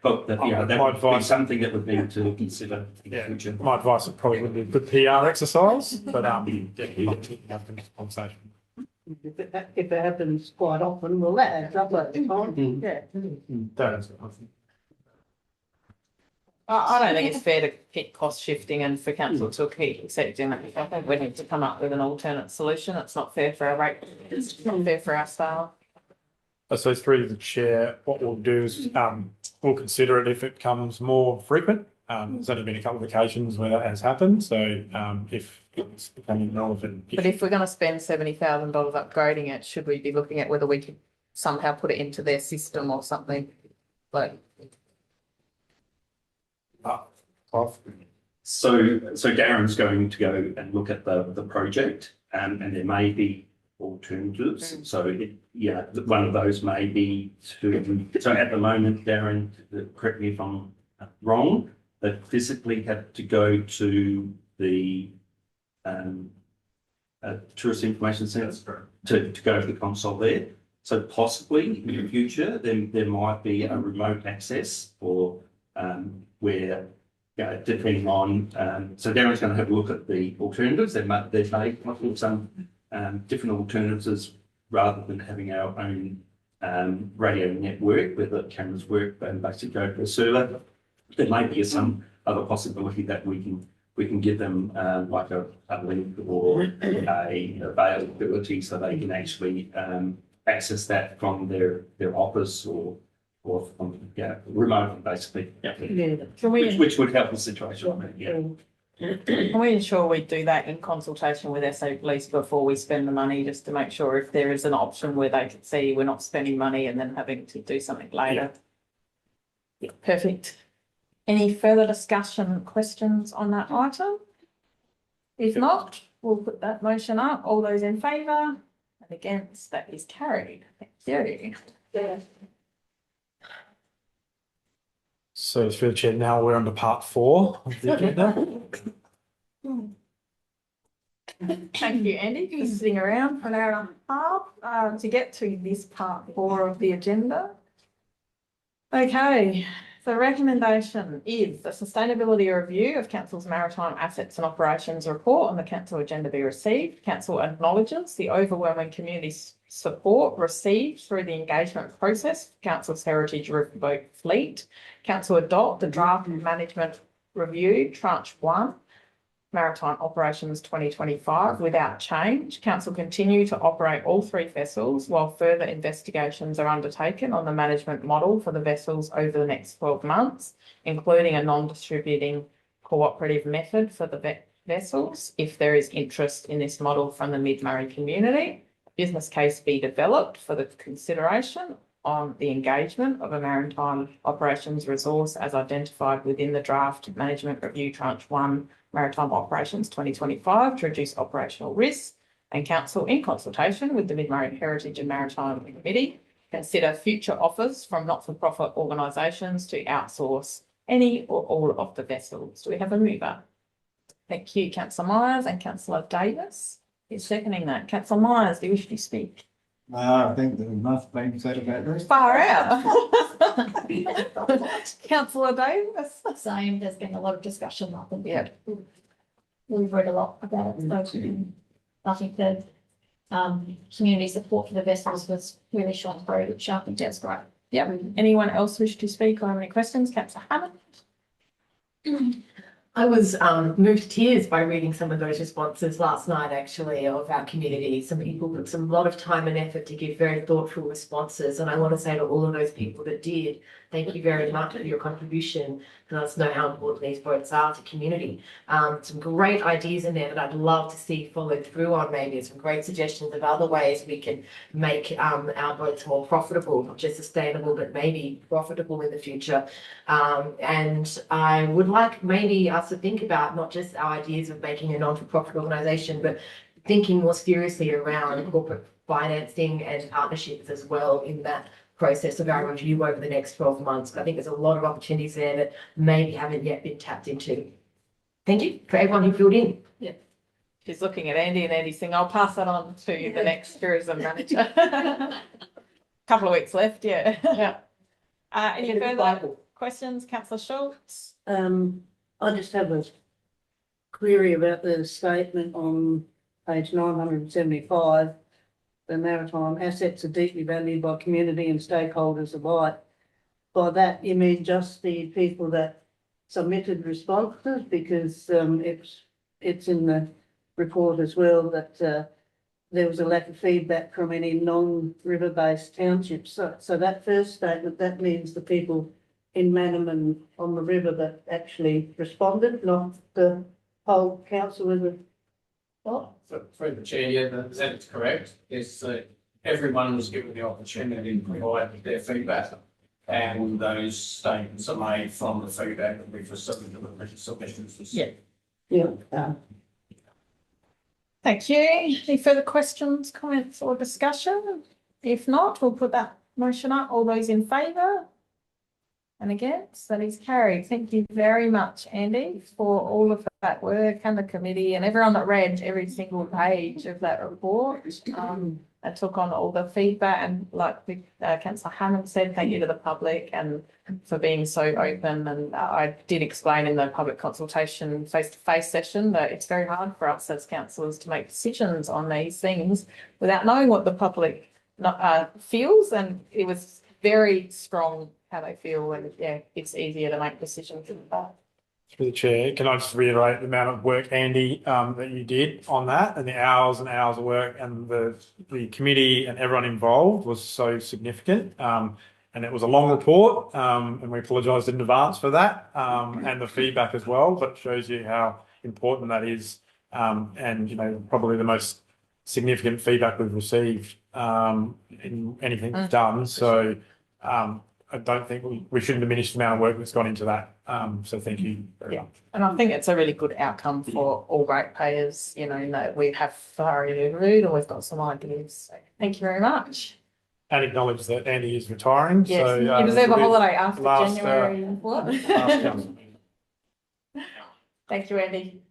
But that, yeah, that would be something that would need to consider in the future. My advice would probably would be a good PR exercise, but definitely have the conversation. If it happens quite often, well, that adds up over time. Yeah. I don't think it's fair to keep cost shifting and for council to keep accepting that. I think we need to come up with an alternate solution. It's not fair for our rate, it's not fair for our staff. So through the chair, what we'll do is we'll consider it if it becomes more frequent. There's only been a couple of occasions where that has happened. So if it's becoming relevant. But if we're going to spend $70,000 upgrading it, should we be looking at whether we could somehow put it into their system or something? Like, So Darren's going to go and look at the project, and there may be alternatives. So one of those may be to. So at the moment, Darren, correct me if I'm wrong, they physically have to go to the tourist information centre to go to the console there. So possibly in the future, then there might be a remote access or where. Depending on, so Darren's going to have a look at the alternatives. There may be some different alternatives rather than having our own radio network where the cameras work and basically go to a server. There may be some other possibility that we can give them like a link or a availability so they can actually access that from their office or from remotely, basically. Can we, Which would help the situation. Can we ensure we do that in consultation with SA Police before we spend the money, just to make sure if there is an option where they can see we're not spending money and then having to do something later? Yeah, perfect. Any further discussion, questions on that item? If not, we'll put that motion up. All those in favour and against, that is carried. Thank you. So through the chair, now we're on to part 4 of the agenda. Thank you, Andy, for sitting around for an hour and a half to get to this part 4 of the agenda. Okay, the recommendation is the sustainability review of Council's maritime assets and operations report on the Council agenda be received. Council acknowledges the overwhelming community support received through the engagement process for Council's heritage riverboat fleet. Council adopt the draft management review tranche 1 Maritime Operations 2025 without change. Council continue to operate all 3 vessels while further investigations are undertaken on the management model for the vessels over the next 12 months, including a non-distributing cooperative method for the vessels if there is interest in this model from the Mid-Murray community. Business case be developed for the consideration on the engagement of a maritime operations resource as identified within the draft management review tranche 1 Maritime Operations 2025 to reduce operational risks, and Council, in consultation with the Mid-Murray Heritage and Maritime Committee, consider future offers from not-for-profit organisations to outsource any or all of the vessels. Do we have a mover? Thank you, Councillor Myers and Councillor Davis. Is seconding that. Councillor Myers, do you wish to speak? I think there's enough being said about this. Far out. Councillor Davis. Same, there's been a lot of discussion, I think. Yeah. We've read a lot about it, so I think the community support for the vessels was really shone through, which I think that's great. Yep. Anyone else wish to speak or have any questions? Councillor Hammond. I was moved to tears by reading some of those responses last night, actually, of our community. Some people put some lot of time and effort to give very thoughtful responses. And I want to say to all of those people that did, thank you very much for your contribution. And let us know how important these boats are to community. Some great ideas in there that I'd love to see followed through on, maybe some great suggestions of other ways we can make our boats more profitable, not just sustainable, but maybe profitable in the future. And I would like maybe us to think about not just our ideas of making a non-for-profit organisation, but thinking more seriously around corporate financing and partnerships as well in that process of our review over the next 12 months. I think there's a lot of opportunities there that maybe haven't yet been tapped into. Thank you for everyone who filled in. Yeah. She's looking at Andy and Andy's saying, I'll pass that on to the next tourism manager. Couple of weeks left, yeah. Yeah. Any further questions, Councillor Schultz? I just have a query about the statement on page 975. The maritime assets are deeply valued by community and stakeholders alike. By that, you mean just the people that submitted responses, because it's in the report as well that there was a lack of feedback from any non-river-based townships. So that first statement, that means the people in Manningham on the river that actually responded, not the whole council as a what? Through the chair, yeah, that's correct. Is everyone was given the opportunity to provide their feedback, and those statements are made from the feedback that we've received in the written submissions. Yeah. Yeah. Thank you. Any further questions, comments or discussion? If not, we'll put that motion up. All those in favour? And against, that is carried. Thank you very much, Andy, for all of that work and the committee and everyone that read every single page of that report. And took on all the feedback, and like Councillor Hammond said, thank you to the public and for being so open. And I did explain in the public consultation face-to-face session that it's very hard for us as councillors to make decisions on these things without knowing what the public feels, and it was very strong how they feel, and yeah, it's easier to make decisions in that. Through the chair, can I just reiterate the amount of work, Andy, that you did on that, and the hours and hours of work, and the committee and everyone involved was so significant. And it was a long report, and we apologise in advance for that, and the feedback as well, but it shows you how important that is. And, you know, probably the most significant feedback we've received in anything we've done. So I don't think we shouldn't diminish the amount of work that's gone into that. So thank you very much. And I think it's a really good outcome for all ratepayers, you know, that we have thoroughly reviewed and we've got some ideas. So thank you very much. And acknowledge that Andy is retiring. Yes, So, you deserve a holiday after last, January. What? last council. Thank you, Andy.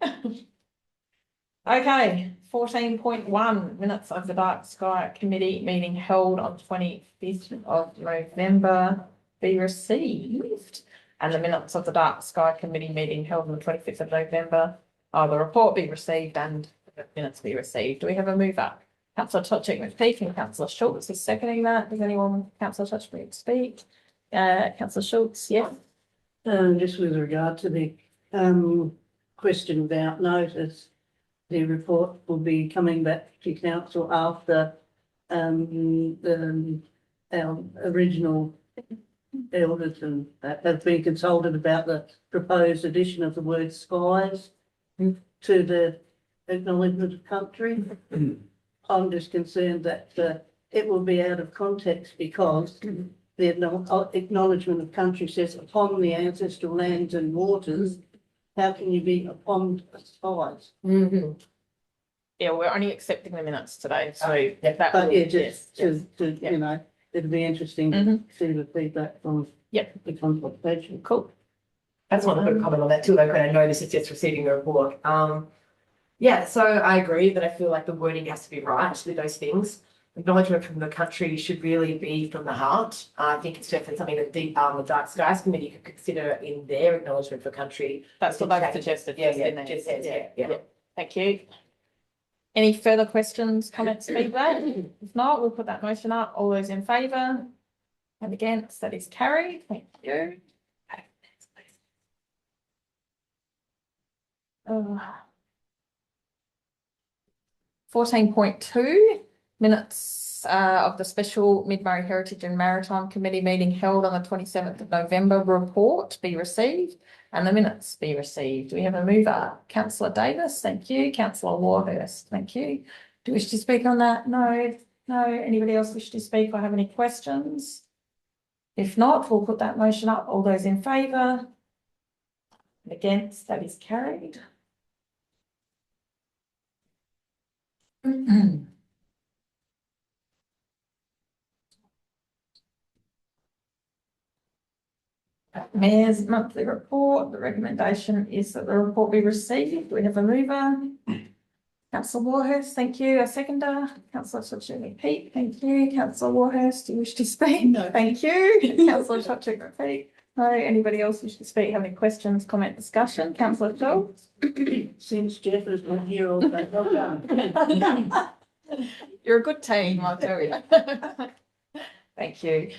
Okay, 14.1 minutes of the Dark Sky Committee meeting held on 25th of November be received. And the minutes of the Dark Sky Committee meeting held on the 25th of November, the report be received and the minutes be received. Do we have a mover? Councillor Tochick McPeak and Councillor Schultz is seconding that. Does anyone, Councillor Tochick, speak? Councillor Schultz, yes. Just with regard to the question about notice, the report will be coming back to council after our original elders and have been consulted about the proposed addition of the word skies to the acknowledgement of country. I'm just concerned that it will be out of context because the acknowledgement of country says upon the ancestral lands and waters. How can you be upon the skies? Yeah, we're only accepting the minutes today, so that But will, yeah, just yes, to, you know, it'd be interesting to see the feedback from the consultation. Cool. I just want to put a comment on that too, like, when I know this is just receiving a report. Yeah, so I agree that I feel like the wording has to be right with those things. Acknowledgement from the country should really be from the heart. I think it's definitely something that the Dark Skies Committee could consider in their acknowledgement for country. That's what they've suggested. Yeah, just says, yeah. Thank you. Any further questions, comments, feedback? If not, we'll put that motion up. All those in favour and against, that is carried. Thank you. Okay, next, please. 14.2 minutes of the special Mid-Murray Heritage and Maritime Committee meeting held on the 27th of November report be received and the minutes be received. Do we have a mover? Councillor Davis, thank you. Councillor Warhurst, thank you. Do you wish to speak on that? No. Anybody else wish to speak or have any questions? If not, we'll put that motion up. All those in favour? Against, that is carried. Mayor's monthly report. The recommendation is that the report be received. We have a mover. Councillor Warhurst, thank you. A seconder. Councillor Tochick Pete, thank you. Councillor Warhurst, do you wish to speak? No. Thank you. Councillor Tochick Pete. No. Anybody else wish to speak? Have any questions, comment, discussion? Councillor Schultz. Since Jeff has been here all day, well done. You're a good team, I'll tell you. Thank you.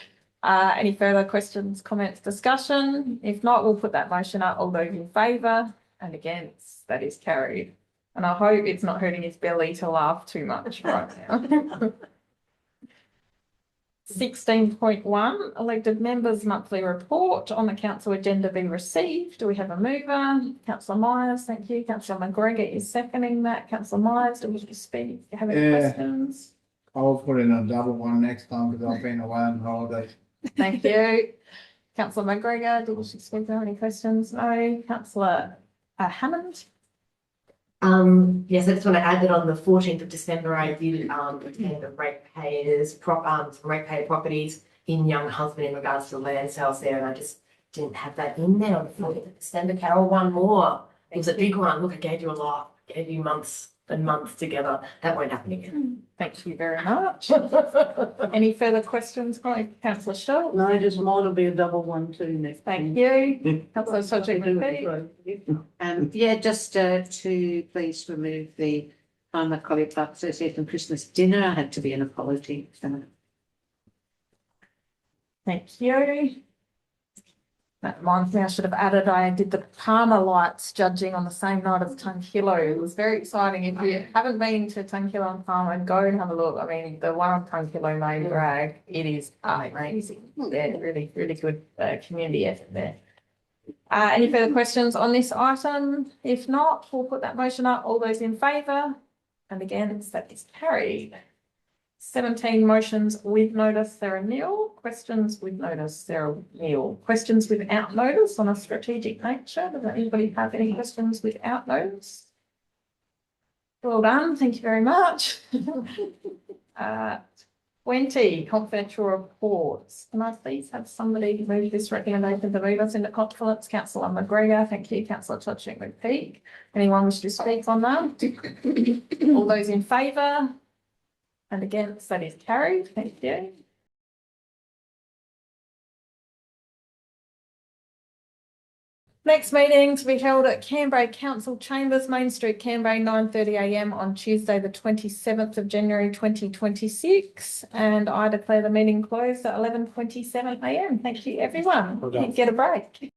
Any further questions, comments, discussion? If not, we'll put that motion up. All those in favour and against, that is carried. And I hope it's not hurting his belly to laugh too much right now. 16.1 elected members monthly report on the council agenda being received. Do we have a mover? Councillor Myers, thank you. Councillor McGregor is seconding that. Councillor Myers, do you wish to speak? Do you have any questions? I'll put in a double one next time because I've been away on holiday. Thank you. Councillor McGregor, do you wish to speak? Do you have any questions? No. Councillor Hammond. Yes, I just want to add that on the 14th of December, I did attend the ratepayer properties in Young Husband in regards to land sales there, and I just didn't have that in there on the 14th of December. Carol, one more. It was a big one. Look, I gave you a lot. Gave you months and months together. That won't happen again. Thank you very much. Any further questions, Councillor Schultz? No, just mine will be a double one too next. Thank you. Councillor Tochick. Yeah, just to please remove the Macaulay Park Association Christmas dinner. I had to be an apology. So. Thank you. That reminds me, I should have added, I did the Palmer lights judging on the same night as Tunkillo. It was very exciting. If you haven't been to Tunkillo and Palmer, go and have a look. I mean, the one on Tunkillo main drag, it is amazing. Yeah, really, really good community effort there. Any further questions on this item? If not, we'll put that motion up. All those in favour? And again, that is carried. 17 motions with notice, there are nil. Questions with notice, there are nil. Questions without notice on a strategic nature. Does anybody have any questions without notice? Well done, thank you very much. 20 confidential reports. Can I please have somebody move this recommendation to move us into confidence? Councillor McGregor, thank you. Councillor Toshik-McPeak. Anyone wish to speak on that? All those in favour? And against, that is carried. Thank you. Next meeting to be held at Canberra Council Chambers, Main Street, Canberra, 9:30 a.m. on Tuesday, the 27th of January 2026. And I declare the meeting closed at 11:27 a.m. Thank you, everyone. Well done. Get a break.